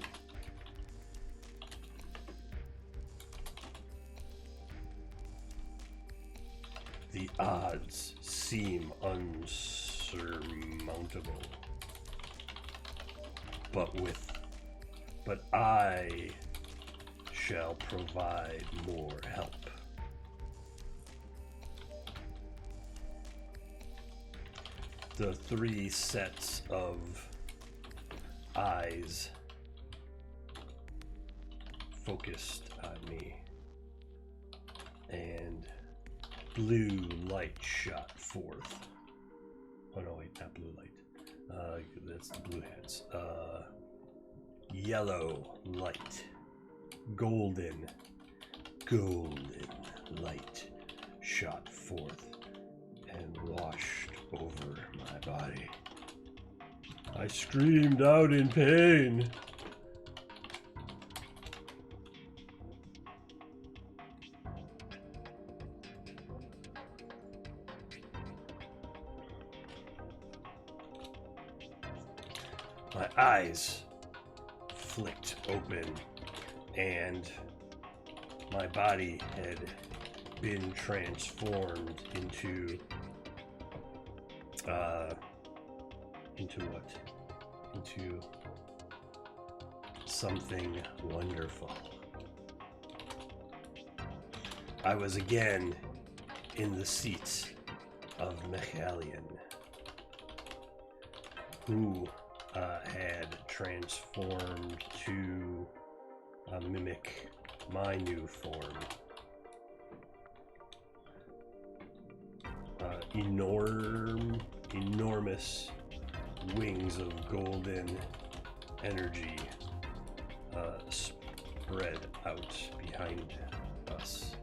The odds seem unsurmountable, but I shall provide more help. The 3 sets of eyes focused on me, and blue light shot forth. Oh no, wait, not blue light. That's the blue hats. Yellow light. Golden light shot forth and washed over my body. I screamed out in pain. My eyes flicked open, and my body had been transformed into what? Into something wonderful. I was again in the seats of Mechalian, who had transformed to mimic my new form. Enormous wings of golden energy spread out behind us.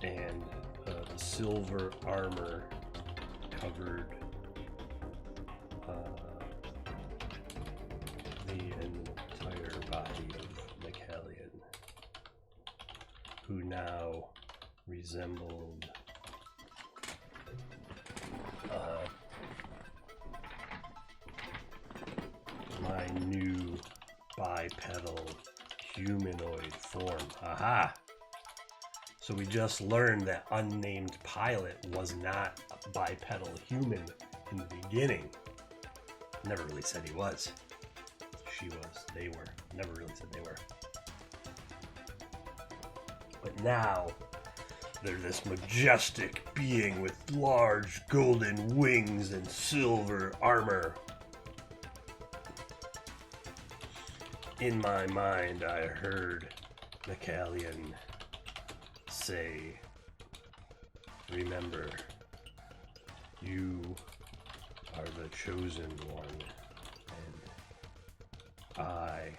And the silver armor covered the entire body of Mechalian, who now resembled my new bipedal humanoid form. Aha! So we just learned that unnamed pilot was not a bipedal human in the beginning. Never really said he was. She was. They were. Never really said they were. But now, they're this majestic being with large golden wings and silver armor. In my mind, I heard Mechallion say, remember, you are the chosen one, and I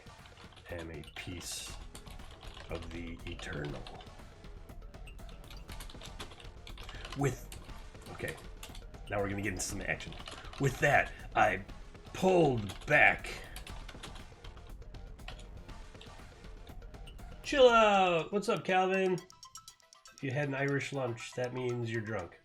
am a piece of the eternal. Okay, now we're gonna get into some action. With that, I pulled back. Chill out! What's up, Calvin? If you had an Irish lunch, that means you're drunk.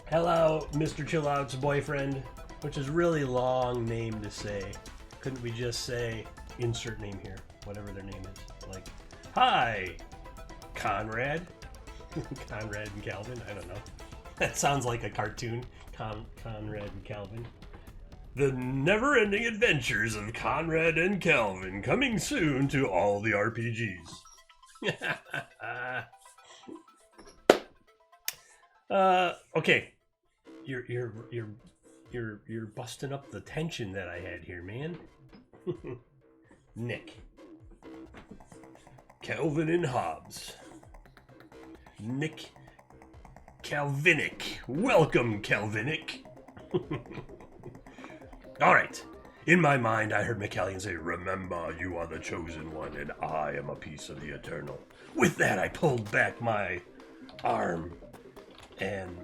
Hello, Mr. Chill Out's boyfriend, which is really long name to say. Couldn't we just say insert name here, whatever their name is? Like, hi, Conrad. Conrad and Calvin, I don't know. That sounds like a cartoon. Conrad and Calvin. The never-ending adventures of Conrad and Calvin, coming soon to all the RPGs. Okay. You're busting up the tension that I had here, man. Nick. Calvin and Hobbes. Nick Calvinic. Welcome, Calvinic. All right. In my mind, I heard Mechallion say, remember, you are the chosen one, and I am a piece of the eternal. With that, I pulled back my arm and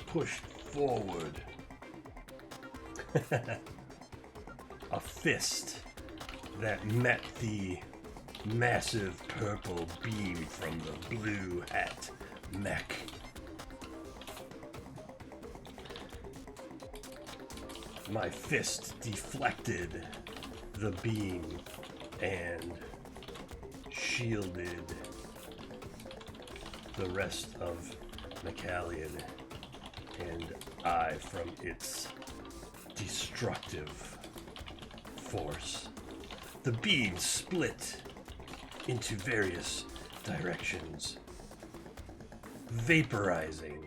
pushed forward. A fist that met the massive purple beam from the blue hat mech. My fist deflected the beam and shielded the rest of Mechallion and I from its destructive force. The beam split into various directions, vaporizing.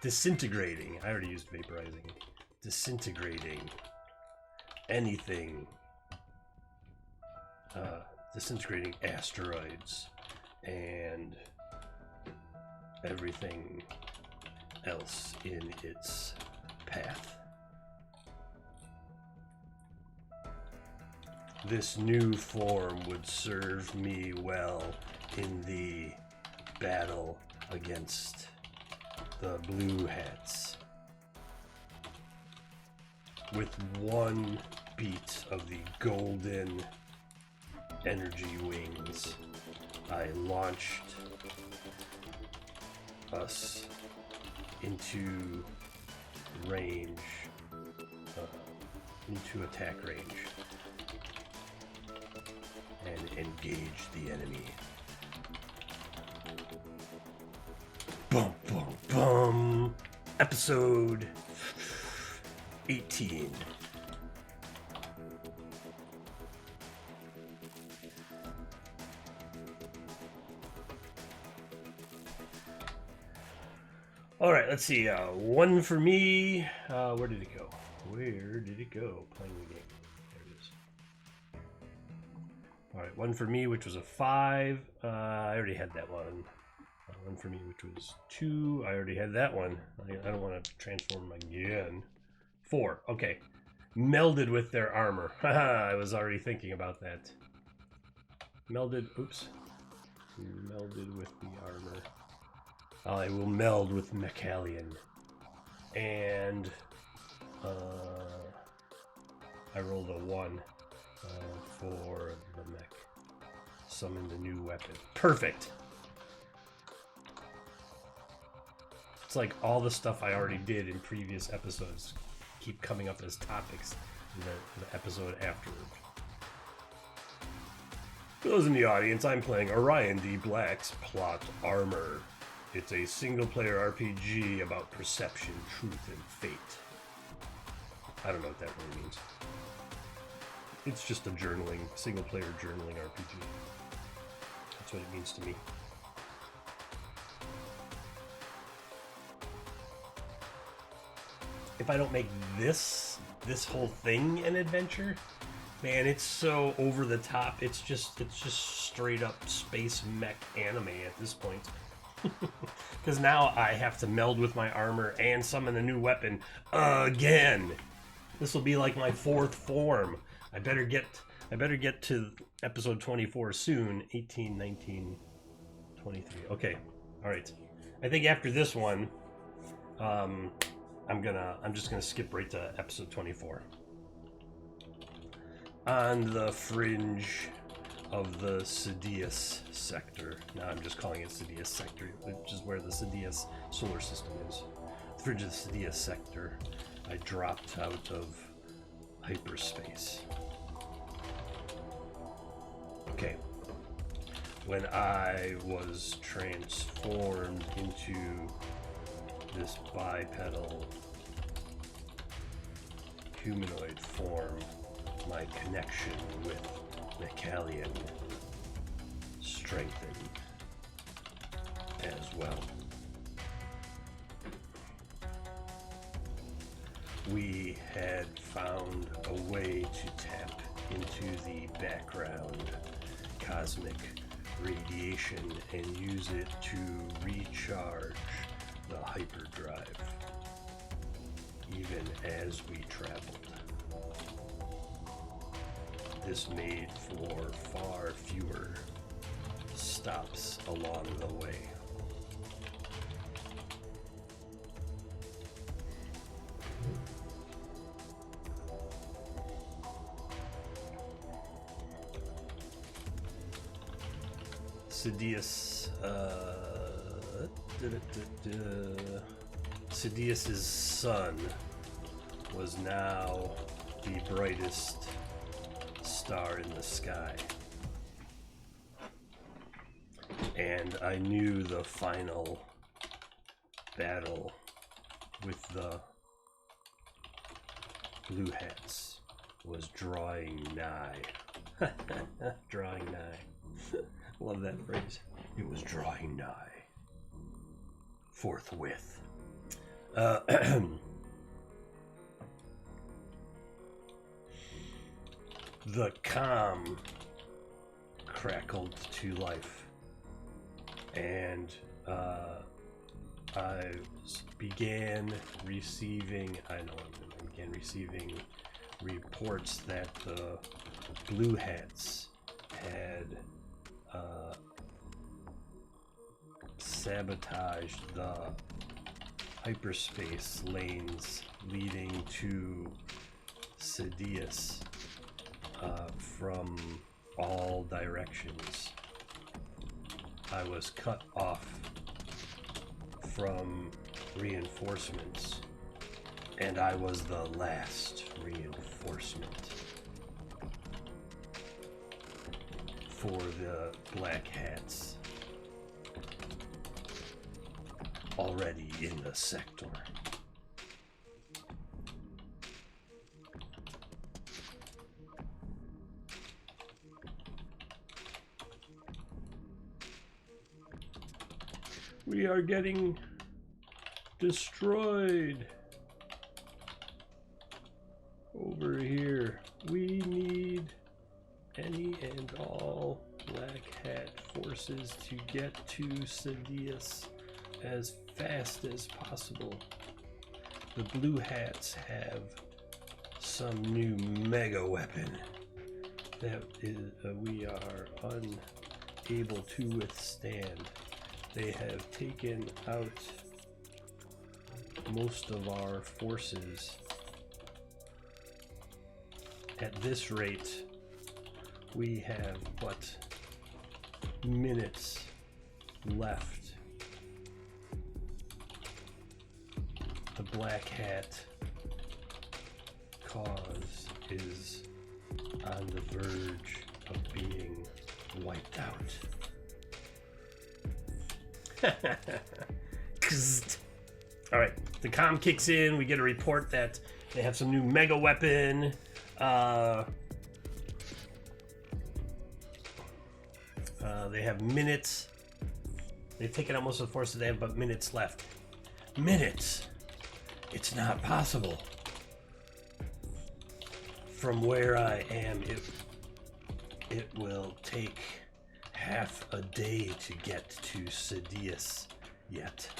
Disintegrating. I already used vaporizing. Disintegrating anything. Disintegrating asteroids and everything else in its path. This new form would serve me well in the battle against the Blue Hats. With one beat of the golden energy wings, I launched us into range, into attack range, and engaged the enemy. Bum, bum, bum. Episode 18. All right, let's see. One for me. Where did it go? Where did it go? Playing the game. There it is. All right, one for me, which was a 5. I already had that one. One for me, which was 2. I already had that one. I don't want to transform again. 4. Okay. Melded with their armor. Haha, I was already thinking about that. Melded. Oops. Melded with the armor. I will meld with Mechallion. And I rolled a 1 for the mech. Summoned a new weapon. Perfect. It's like all the stuff I already did in previous episodes keep coming up as topics in the episode afterward. For those in the audience, I'm playing Orion D. Black's Plot Armor. It's a single-player RPG about perception, truth, and fate. I don't know what that really means. It's just a single-player journaling RPG. That's what it means to me. If I don't make this whole thing an adventure, man, it's so over the top. It's just straight up space mech anime at this point. Because now I have to meld with my armor and summon a new weapon again. This will be like my 4th form. I better get to episode 24 soon. 18, 19, 23. Okay, all right. I think after this one, I'm just gonna skip right to episode 24. On the fringe of the Sidious sector. Now I'm just calling it Sidious sector, which is where the Sidious solar system is. The fringe of the Sidious sector, I dropped out of hyperspace. Okay. When I was transformed into this bipedal humanoid form, my connection with Mecalian strengthened as well. We had found a way to tap into the background cosmic radiation and use it to recharge the hyperdrive, even as we traveled. This made for far fewer stops along the way. Sidious's sun was now the brightest star in the sky, and I knew the final battle with the Blue Hats was drawing nigh. Drawing nigh. Love that phrase. It was drawing nigh. Forthwith. The calm crackled to life, and I began receiving reports that the Blue Hats had sabotaged the hyperspace lanes leading to Sidious from all directions. I was cut off from reinforcements, and I was the last reinforcement for the Black Hats already in the sector. We are getting destroyed over here. We need any and all Black Hat forces to get to Sidious as fast as possible. The Blue Hats have some new mega weapon that we are unable to withstand. They have taken out most of our forces. At this rate, we have but minutes left The Black Hat cause is on the verge of being wiped out. All right, the comm kicks in. We get a report that they have some new mega weapon. They have minutes. They've taken out most of the forces. They have but minutes left. Minutes. It's not possible. From where I am, it will take half a day to get to Sidious yet.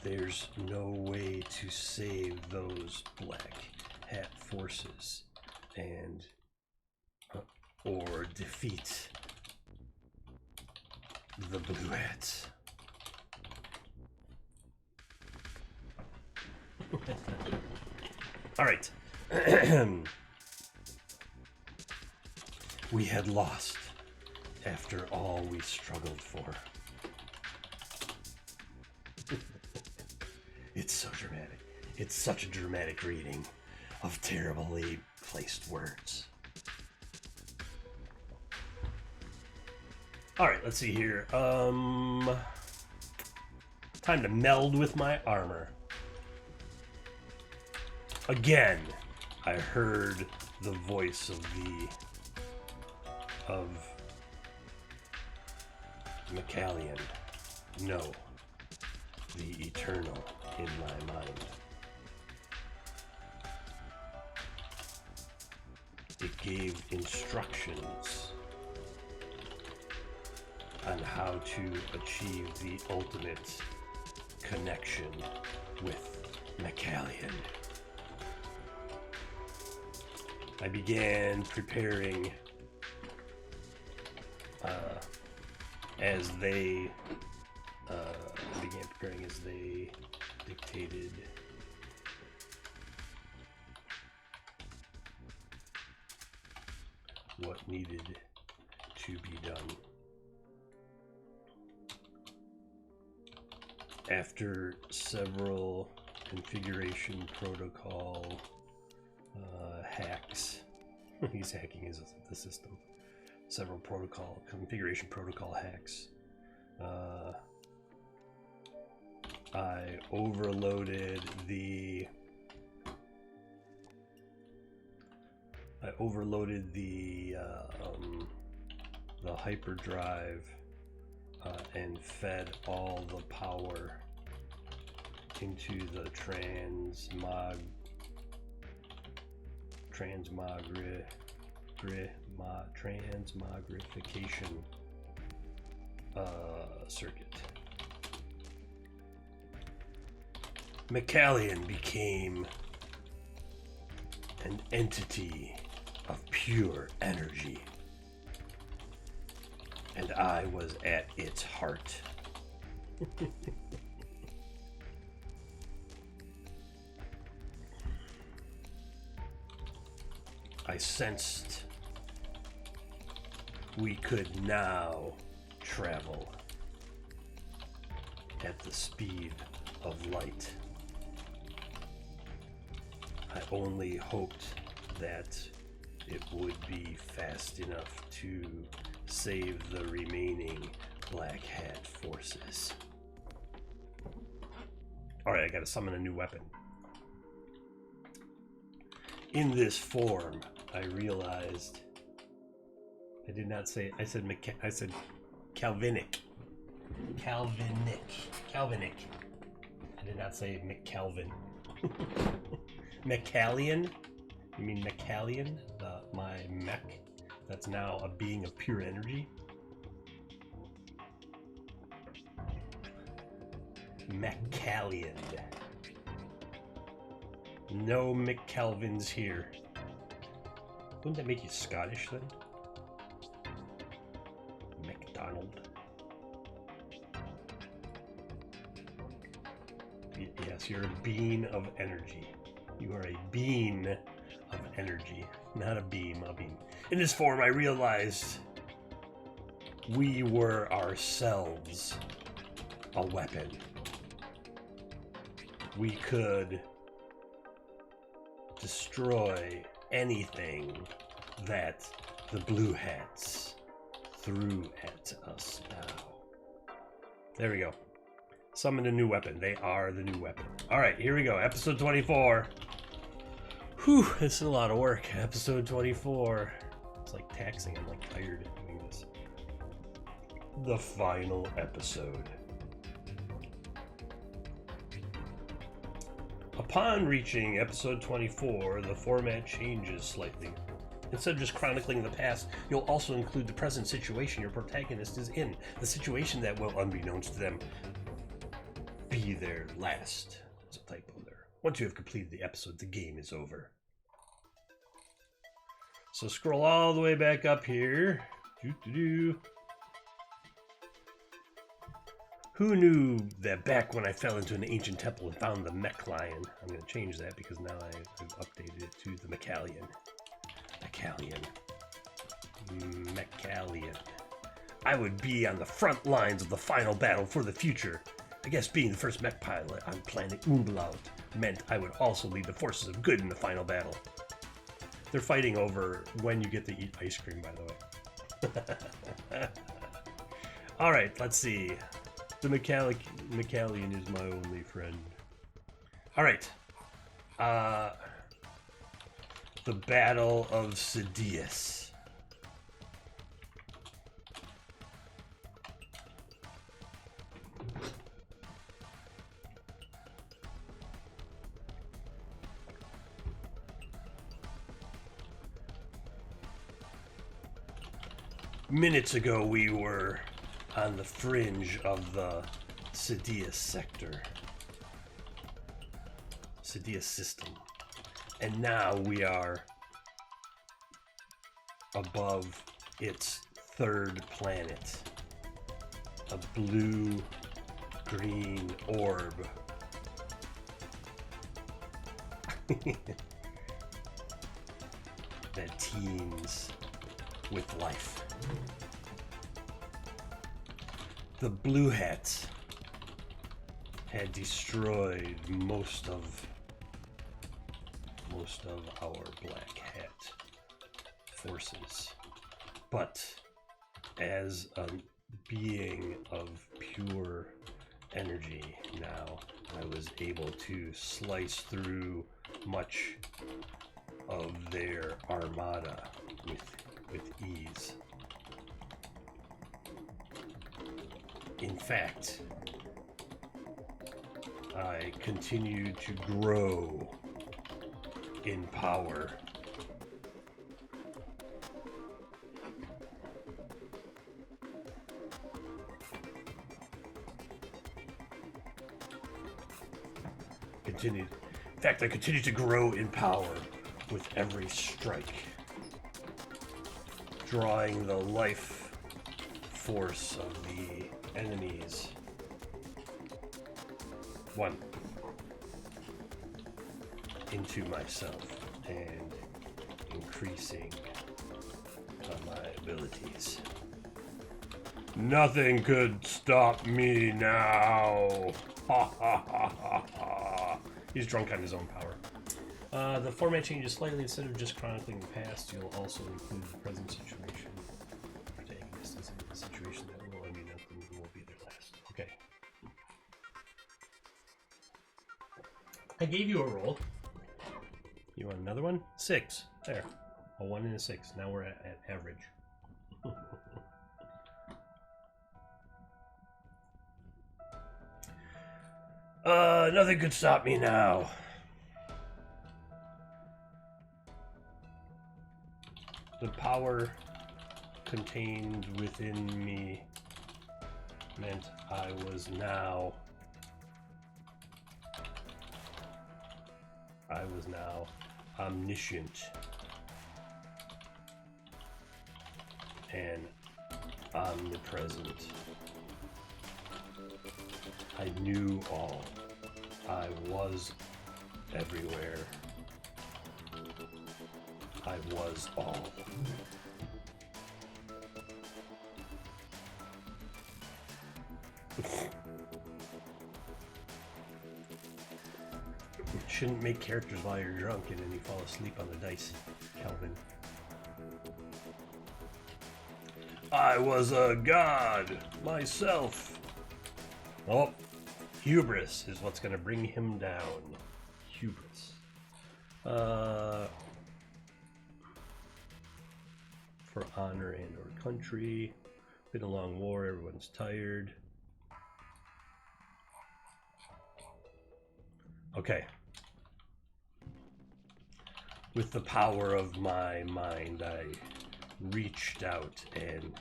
There's no way to save those Black Hat forces and or defeat the Blue Hats. All right. We had lost after all we struggled for. It's so dramatic. It's such a dramatic reading of terribly placed words. All right, let's see here. Time to meld with my armor. Again, I heard the voice of Macallion. No, the Eternal in my mind. It gave instructions on how to achieve the ultimate connection with Macallion. I began preparing as they dictated. What needed to be done. After several configuration protocol hacks, he's hacking the system. Several configuration protocol hacks. I overloaded the hyperdrive and fed all the power into the transmogrification circuit. Macallion became an entity of pure energy, and I was at its heart. I sensed we could now travel at the speed of light. I only hoped that it would be fast enough to save the remaining Black Hat forces. Alright, I gotta summon a new weapon. In this form, I realized I did not say, I said Calvinic. Calvinic. I did not say McCalvin. Macallion? You mean Macallion? My mech? That's now a being of pure energy? Macallion. No McCalvins here. Wouldn't that make you Scottish then? McDonald. Yes, you're a bean of energy. You are a bean of energy, not a beam, a bean. In this form, I realized we were ourselves a weapon. We could destroy anything that the Blue Hats threw at us now. There we go. Summon a new weapon. They are the new weapon. Alright, here we go. Episode 24. Whew, this is a lot of work. Episode 24. It's like taxing. I'm like tired of doing this. The final episode. Upon reaching episode 24, the format changes slightly. Instead of just chronicling the past, you'll also include the present situation your protagonist is in. The situation that will, unbeknownst to them, be their last. There's a typo there. Once you have completed the episode, the game is over. So scroll all the way back up here. Doo-doo-doo. Who knew that back when I fell into an ancient temple and found the mech lion? I'm going to change that because now I've updated it to the Mechalian. Mechalian. I would be on the front lines of the final battle for the future. I guess being the first mech pilot on planet Umlaut meant I would also lead the forces of good in the final battle. They're fighting over when you get to eat ice cream, by the way. Alright, let's see. The Mechalian is my only friend. Alright. The Battle of Sidious. Minutes ago, we were on the fringe of the Sidious sector. Sidious system. And now we are above its third planet. A blue-green orb. That teems with life. The Blue Hats had destroyed most of our Black Hat forces, but as a being of pure energy now, I was able to slice through much of their armada with ease. In fact, I continue to grow in power. In fact, I continue to grow in power with every strike, drawing the life force of the enemies. One. Into myself and increasing my abilities. Nothing could stop me now. Ha ha ha ha ha. He's drunk on his own power. The format changes slightly. Instead of just chronicling the past, you'll also include the present situation. The protagonist is in a situation that will be their last. Okay. I gave you a roll. You want another one? 6. There. A 1 and a 6. Now we're at average. Nothing could stop me now. The power contained within me meant I was now omniscient and omnipresent. I knew all. I was everywhere. I was all. shouldn't make characters while you're drunk and then you fall asleep on the dice, Calvin. I was a god myself. Oh, hubris is what's going to bring him down. Hubris. For honor and or country. Been a long war, everyone's tired. Okay. With the power of my mind, I reached out and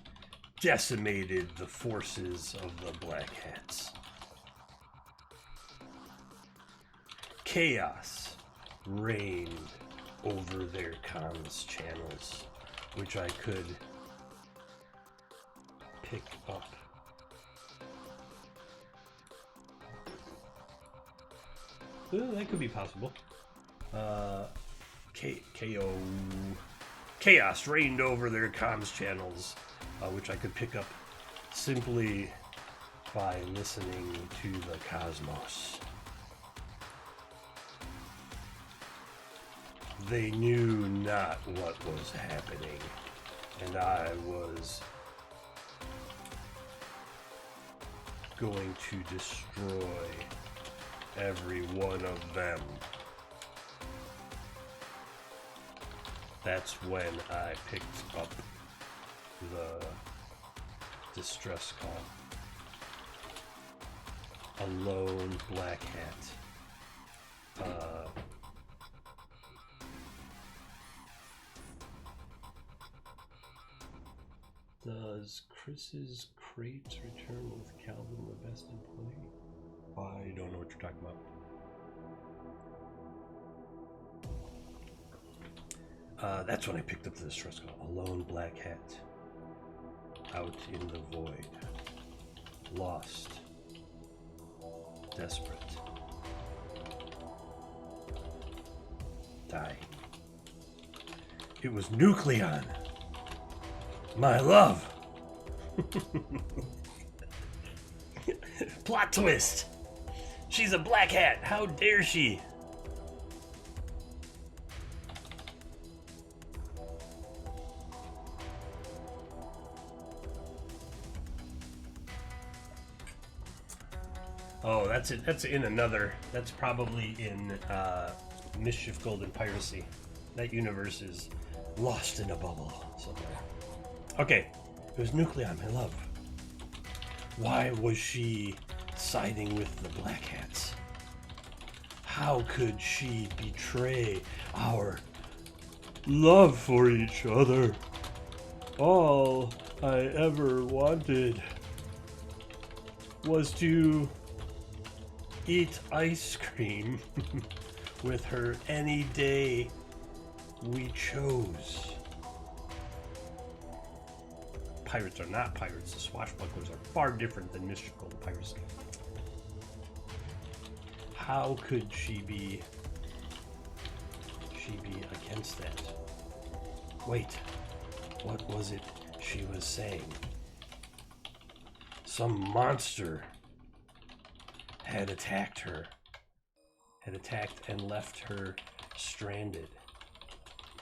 decimated the forces of the Black Hats. Chaos reigned over their comms channels, which I could pick up. That could be possible. Chaos reigned over their comms channels, which I could pick up simply by listening to the cosmos. They knew not what was happening, and I was going to destroy every one of them. That's when I picked up the distress call. A lone Black Hat. Does Chris's crates return with Calvin the best employee? I don't know what you're talking about. That's when I picked up the distress call. A lone Black Hat. Out in the void. Lost. Desperate. Dying. It was Nucleon. My love. Plot twist. She's a Black Hat. How dare she? Oh, that's it. That's in another. That's probably in Mischief Golden Piracy. That universe is lost in a bubble somewhere. Okay, it was Nucleon, my love. Why was she siding with the Black Hats? How could she betray our love for each other? All I ever wanted was to eat ice cream with her any day we chose. Pirates are not pirates. The swashbucklers are far different than Mischief Golden Piracy. How could she be against that? Wait, what was it she was saying? Some monster had attacked her. Had attacked and left her stranded.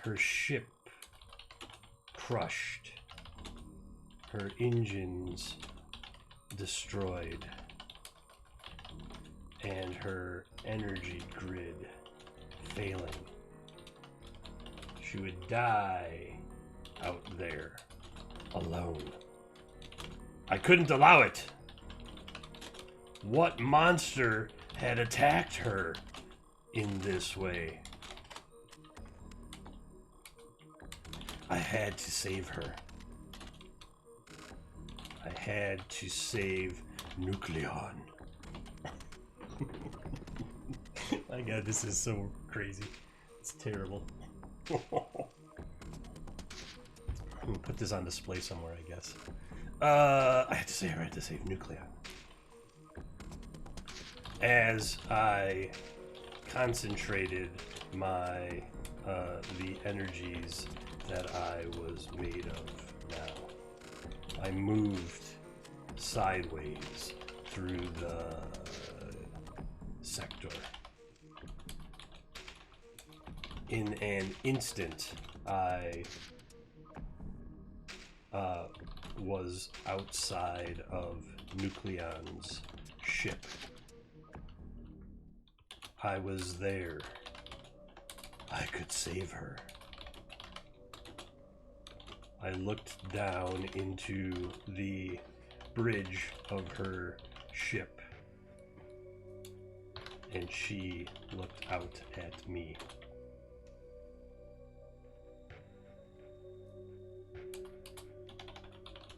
Her ship crushed. Her engines destroyed. And her energy grid failing. She would die out there alone. I couldn't allow it. What monster had attacked her in this way? I had to save her. I had to save Nucleon. My god, this is so crazy. It's terrible. I'm gonna put this on display somewhere, I guess. I had to save Nucleon. As I concentrated my the energies that I was made of now, I moved sideways through the sector In an instant, I was outside of Nucleon's ship. I was there. I could save her. I looked down into the bridge of her ship, and she looked out at me.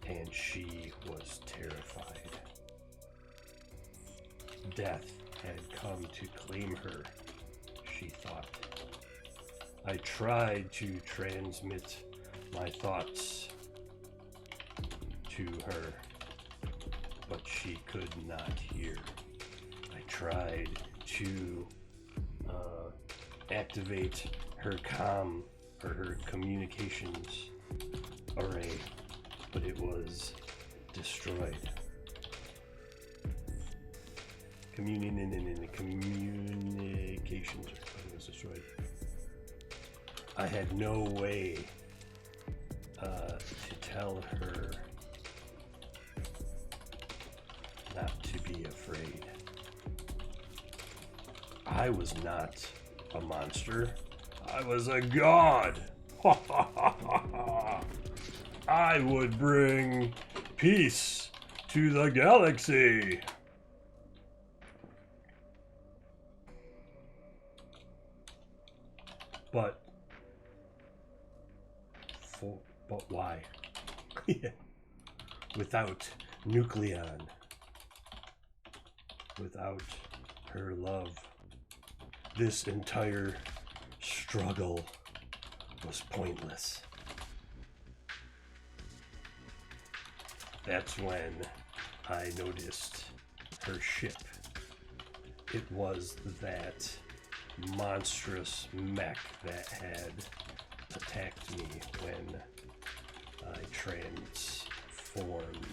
And she was terrified. Death had come to claim her, she thought. I tried to transmit my thoughts to her, but she could not hear. I tried to activate her comm or her communications array, but it was destroyed. Communications was destroyed. I had no way to tell her not to be afraid. I was not a monster. I was a god. I would bring peace to the galaxy. But why? Without Nucleon, without her love, this entire struggle was pointless. That's when I noticed her ship. It was that monstrous mech that had attacked me when I transformed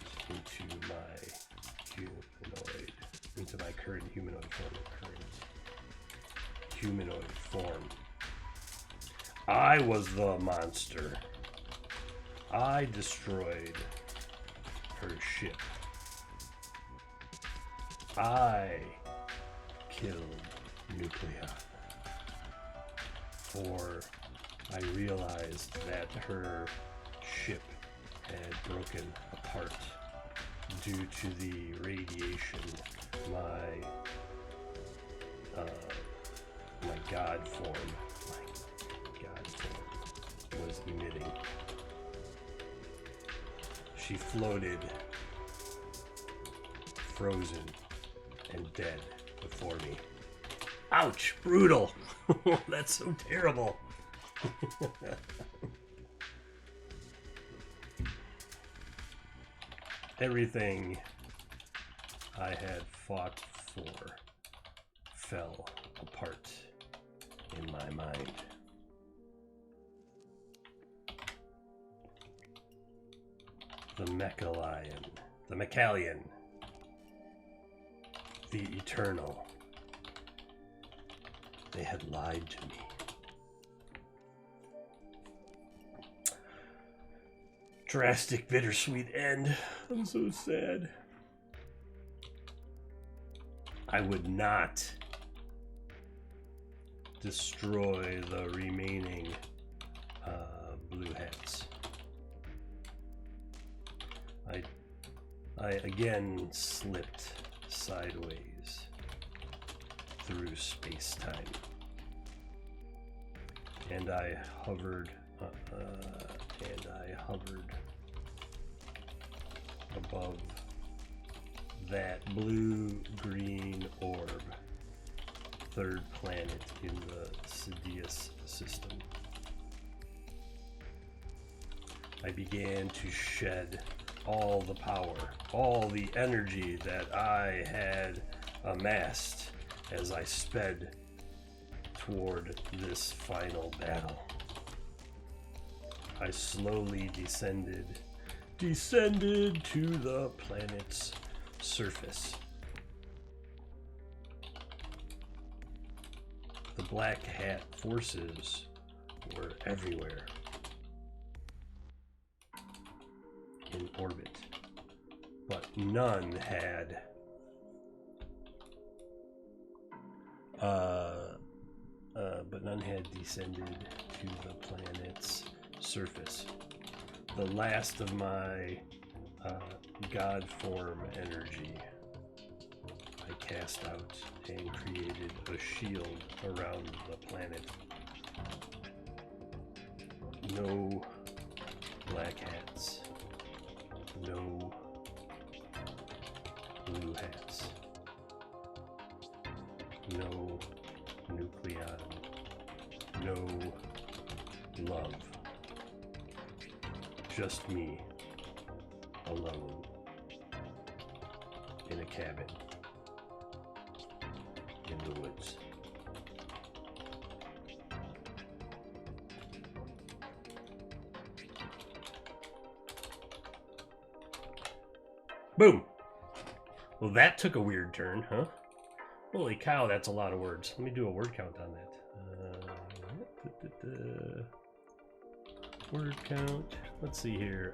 into my current humanoid form. I was the monster. I destroyed her ship. I killed Nucleon. For I realized that her ship had broken apart due to the radiation my god form was emitting. She floated, frozen and dead before me. Ouch! Brutal! That's so terrible. Everything I had fought for fell apart in my mind. The Mechalian, the Eternal, they had lied to me. Drastic, bittersweet end. I'm so sad. I would not destroy the remaining blue hats. I again slipped sideways through space-time, and I hovered above that blue-green orb, third planet in the Sidious system. I began to shed all the power, all the energy that I had amassed as I sped toward this final battle. I slowly descended to the planet's surface. The Black Hat forces were everywhere in orbit, but none had descended to the planet's surface. The last of my God form energy I cast out and created a shield around the planet. No black hats. No blue hats. No nucleon. No love. Just me, alone, in a cabin, in the woods. Boom! Well, that took a weird turn, huh? Holy cow, that's a lot of words. Let me do a word count on that. Word count. Let's see here.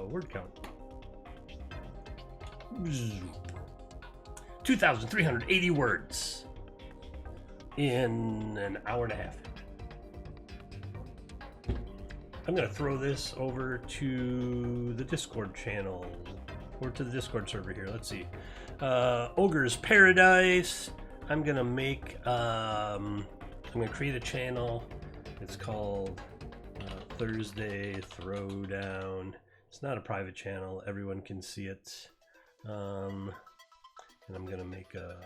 Word count. 2,380 words in an hour and a half. I'm going to throw this over to the Discord channel, or to the Discord server here. Let's see. Ogre's Paradise. I'm going to make, I'm going to create a channel. It's called Thursday Throwdown. It's not a private channel. Everyone can see it. And I'm going to make a,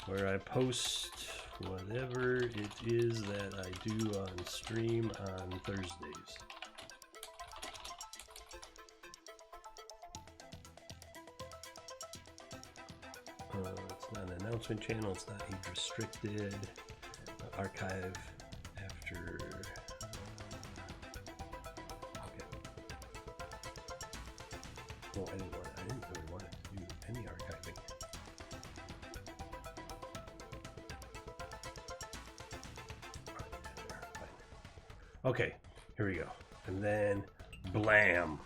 where I post whatever it is that I do on stream on Thursdays. It's not an announcement channel, it's not age restricted. Archive after. Okay. Well, I didn't really want to do any archiving. Okay, here we go. And then blam.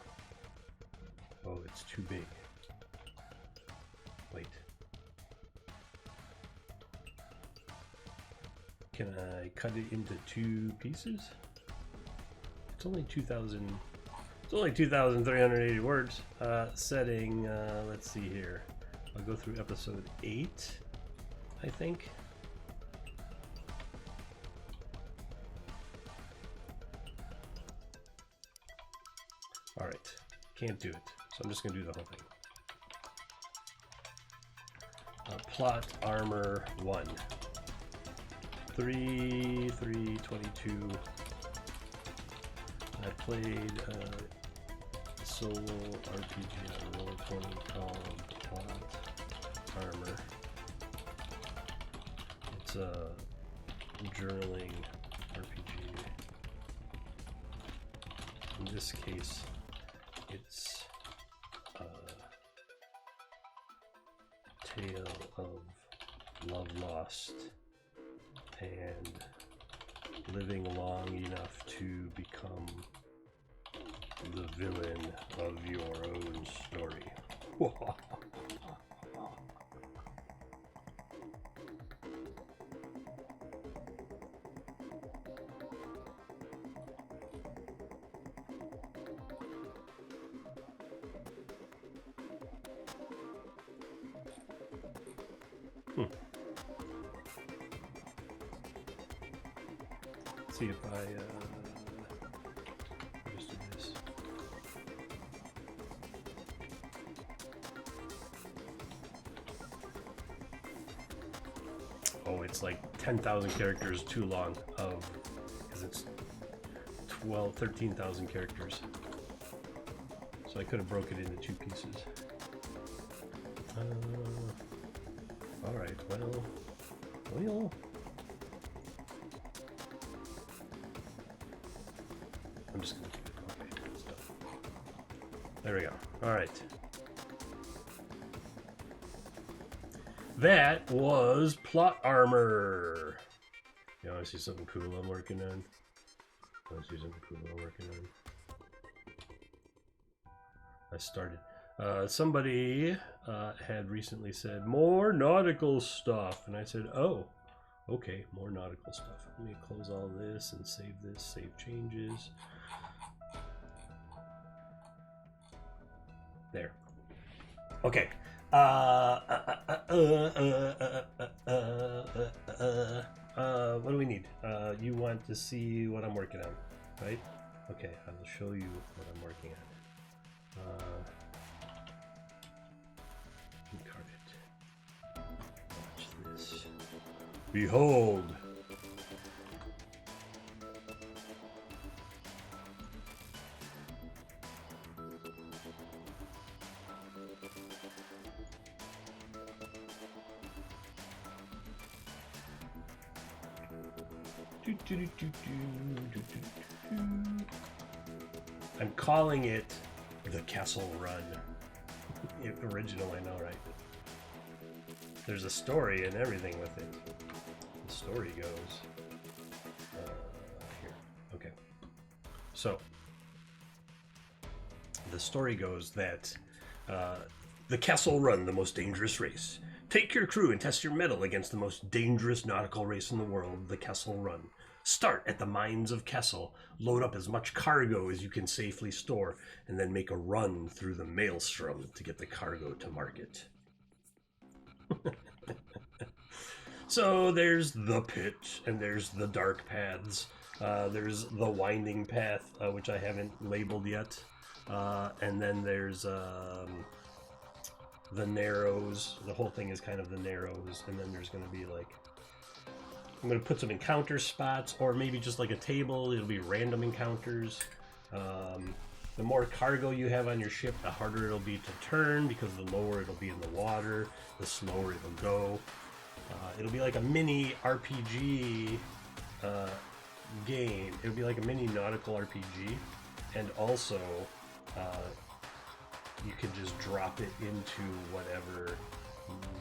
Oh, it's too big. Wait. Can I cut it into 2 pieces? It's only 2,000. It's only 2,380 words. Setting. Let's see here. I'll go through episode 8, I think. All right. Can't do it. So I'm just gonna do the whole thing. Plot armor 1. 3/3/22. I played a solo RPG on Roll20 called Plot Armor. It's a journaling RPG. In this case, it's a tale of love lost and living long enough to become the villain of your own story. See if I just do this. Oh, it's like 10,000 characters too long because it's 13,000 characters. So I could have broken it into 2 pieces. All right, well. I'm just gonna do it. Okay, it's done. There we go. All right. that was Plot Armor. You want to see something cool I'm working on? I started. Somebody had recently said more nautical stuff, and I said, "Oh, okay, more nautical stuff." Let me close all this and save this. Save changes. There. Okay. What do we need? You want to see what I'm working on, right? Okay, I will show you what I'm working on. Incarnate. Watch this. Behold. I'm calling it the Kessel Run. Original, I know, right? There's a story and everything with it. The story goes here. Okay. So the story goes that the Kessel Run, the most dangerous race. Take your crew and test your mettle against the most dangerous nautical race in the world, the Kessel Run. Start at the mines of Kessel, load up as much cargo as you can safely store, and then make a run through the maelstrom to get the cargo to market. So there's the pit, and there's the dark paths. There's the winding path, which I haven't labeled yet. And then there's the narrows. The whole thing is kind of the narrows, and then there's going to be like, I'm going to put some encounter spots, or maybe just like a table. It'll be random encounters. The more cargo you have on your ship, the harder it'll be to turn, because the lower it'll be in the water, the slower it'll go. It'll be like a mini RPG game. It'll be like a mini nautical RPG, and also you can just drop it into whatever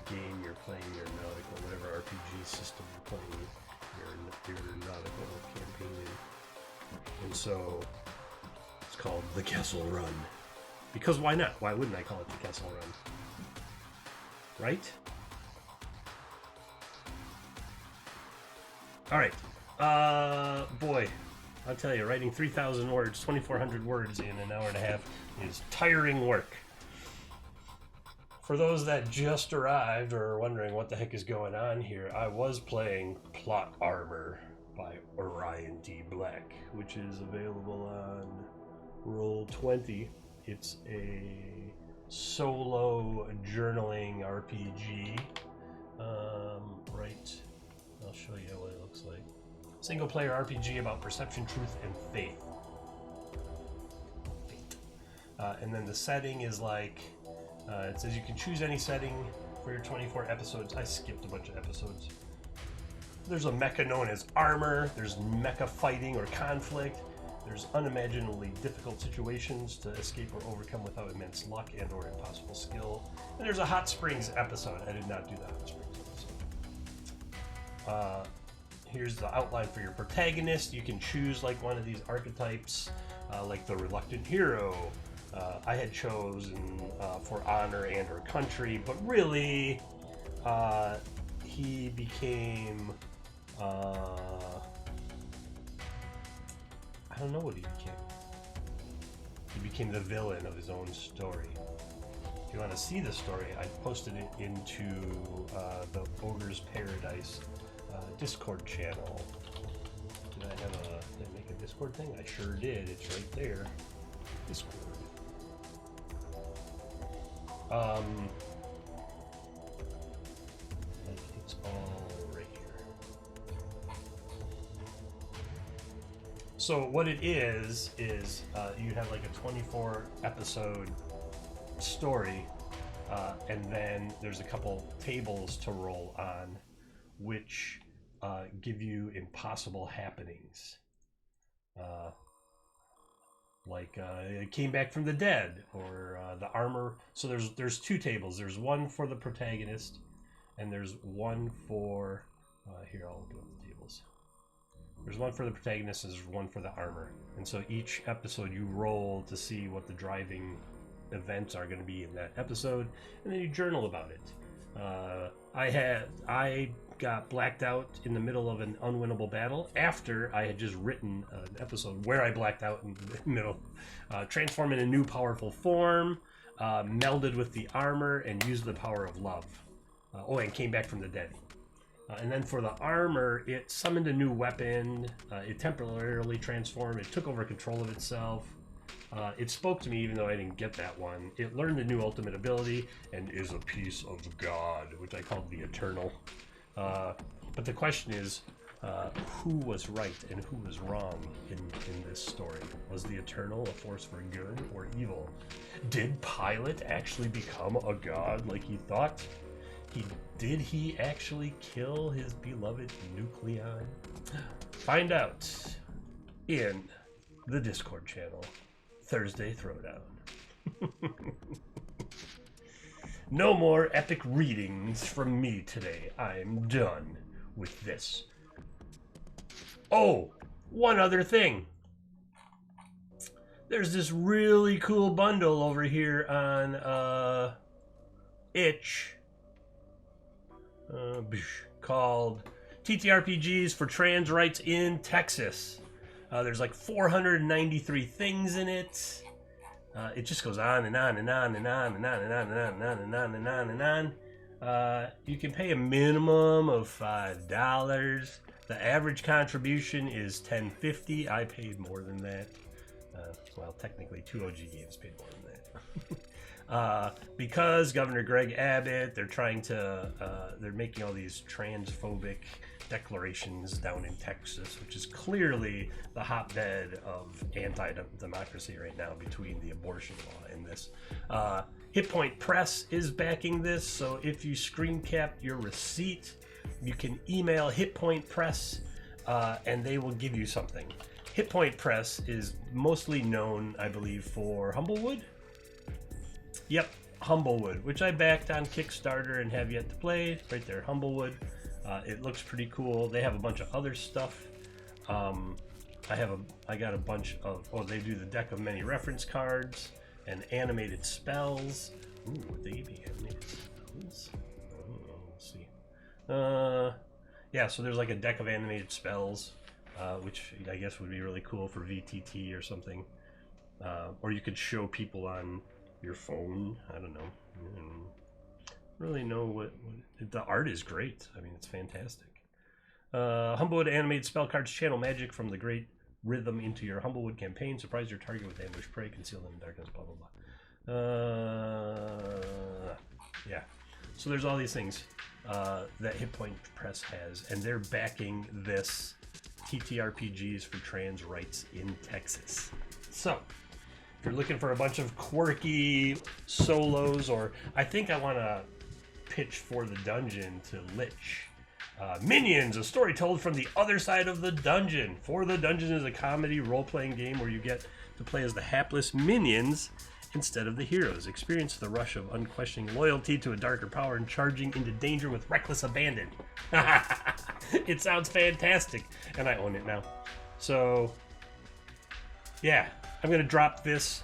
game you're playing, your nautical, whatever RPG system you're playing your nautical campaign in. And so it's called the Kessel Run. Because why not? Why wouldn't I call it the Kessel Run? Right? Alright. Boy, I'll tell you, writing 3,000 words, 2,400 words in an hour and a half is tiring work. For those that just arrived or are wondering what the heck is going on here, I was playing Plot Armor by Orion D. Black, which is available on Roll20. It's a solo journaling RPG. Right. I'll show you what it looks like. Single player RPG about perception, truth, and faith. And then the setting is like, it says you can choose any setting for your 24 episodes. I skipped a bunch of episodes. There's a mecha known as armor. There's mecha fighting or conflict. There's unimaginably difficult situations to escape or overcome without immense luck and or impossible skill. And there's a hot springs episode. I did not do the hot springs episode. Here's the outline for your protagonist. You can choose like one of these archetypes, like the reluctant hero. I had chosen for honor and or country, but really he became I don't know what he became. He became the villain of his own story. If you want to see the story, I posted it into the Ogre's Paradise Discord channel. Did I make a Discord thing? I sure did. It's right there. Discord. It's all right here. So what it is you have like a 24 episode story, and then there's a couple tables to roll on, which give you impossible happenings. Like it came back from the dead, or the armor. So there's two tables. There's one for the protagonist, and there's one for here. I'll open up the tables. There's one for the protagonist, and there's one for the armor. And so each episode you roll to see what the driving events are going to be in that episode, and then you journal about it. I got blacked out in the middle of an unwinnable battle after I had just written an episode where I blacked out in the middle. Transform in a new powerful form, melded with the armor, and used the power of love. And came back from the dead. And then for the armor, it summoned a new weapon. It temporarily transformed. It took over control of itself. It spoke to me even though I didn't get that one. It learned a new ultimate ability and is a piece of God, which I called the Eternal. But the question is, who was right and who was wrong in this story? Was the Eternal a force for good or evil? Did Pilate actually become a god like he thought? Did he actually kill his beloved Nucleon? Find out in the Discord channel. Thursday Throwdown. No more epic readings from me today. I'm done with this. Oh, one other thing. There's this really cool bundle over here on itch. Called TTRPGs for Trans Rights in Texas. There's like 493 things in it. It just goes on and on and on and on and on and on and on and on and on and on and on. You can pay a minimum of $5. The average contribution is $10.50. I paid more than that. Well, technically, 2 OG games paid more than that. Because Governor Greg Abbott, they're making all these transphobic declarations down in Texas, which is clearly the hotbed of anti-democracy right now between the abortion law and this. Hit Point Press is backing this, so if you screen cap your receipt, you can email Hit Point Press, and they will give you something. Hit Point Press is mostly known, I believe, for Humblewood. Yep, Humblewood, which I backed on Kickstarter and have yet to play. Right there, Humblewood. It looks pretty cool. They have a bunch of other stuff. I got a bunch of. Oh, they do the deck of many reference cards and animated spells. Ooh, they gave me animated spells. Oh, let's see. Yeah, so there's like a deck of animated spells, which I guess would be really cool for VTT or something. Or you could show people on your phone. I don't know. Really know what the art is great. I mean, it's fantastic. Humblewood animated spell cards channel magic from the great rhythm into your Humblewood campaign. Surprise your target with ambush prey, conceal them in darkness, blah blah blah. Yeah. So there's all these things that Hit Point Press has, and they're backing this TTRPGs for Trans Rights in Texas. So if you're looking for a bunch of quirky solos, or I think I want to pitch For the Dungeon to Lich. Minions, a story told from the other side of the dungeon. For the Dungeon is a comedy role-playing game where you get to play as the hapless minions instead of the heroes. Experience the rush of unquestioning loyalty to a darker power and charging into danger with reckless abandon. It sounds fantastic, and I own it now. So, yeah, I'm gonna drop this.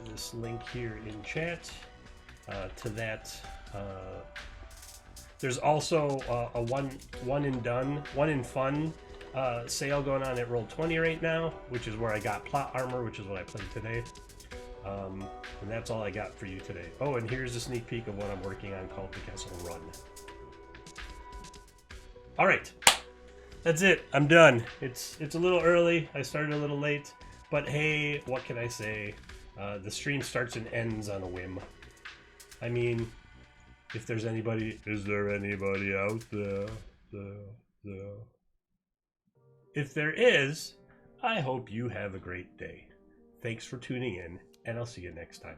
This link here in chat. To that, there's also a one in fun sale going on at Roll20 right now, which is where I got plot armor, which is what I played today. And that's all I got for you today. Oh, and here's a sneak peek of what I'm working on called The Castle Run. All right, that's it. I'm done. It's a little early. I started a little late, but hey, what can I say? The stream starts and ends on a whim. I mean, if there's anybody, is there anybody out there? If there is, I hope you have a great day. Thanks for tuning in, and I'll see you next time.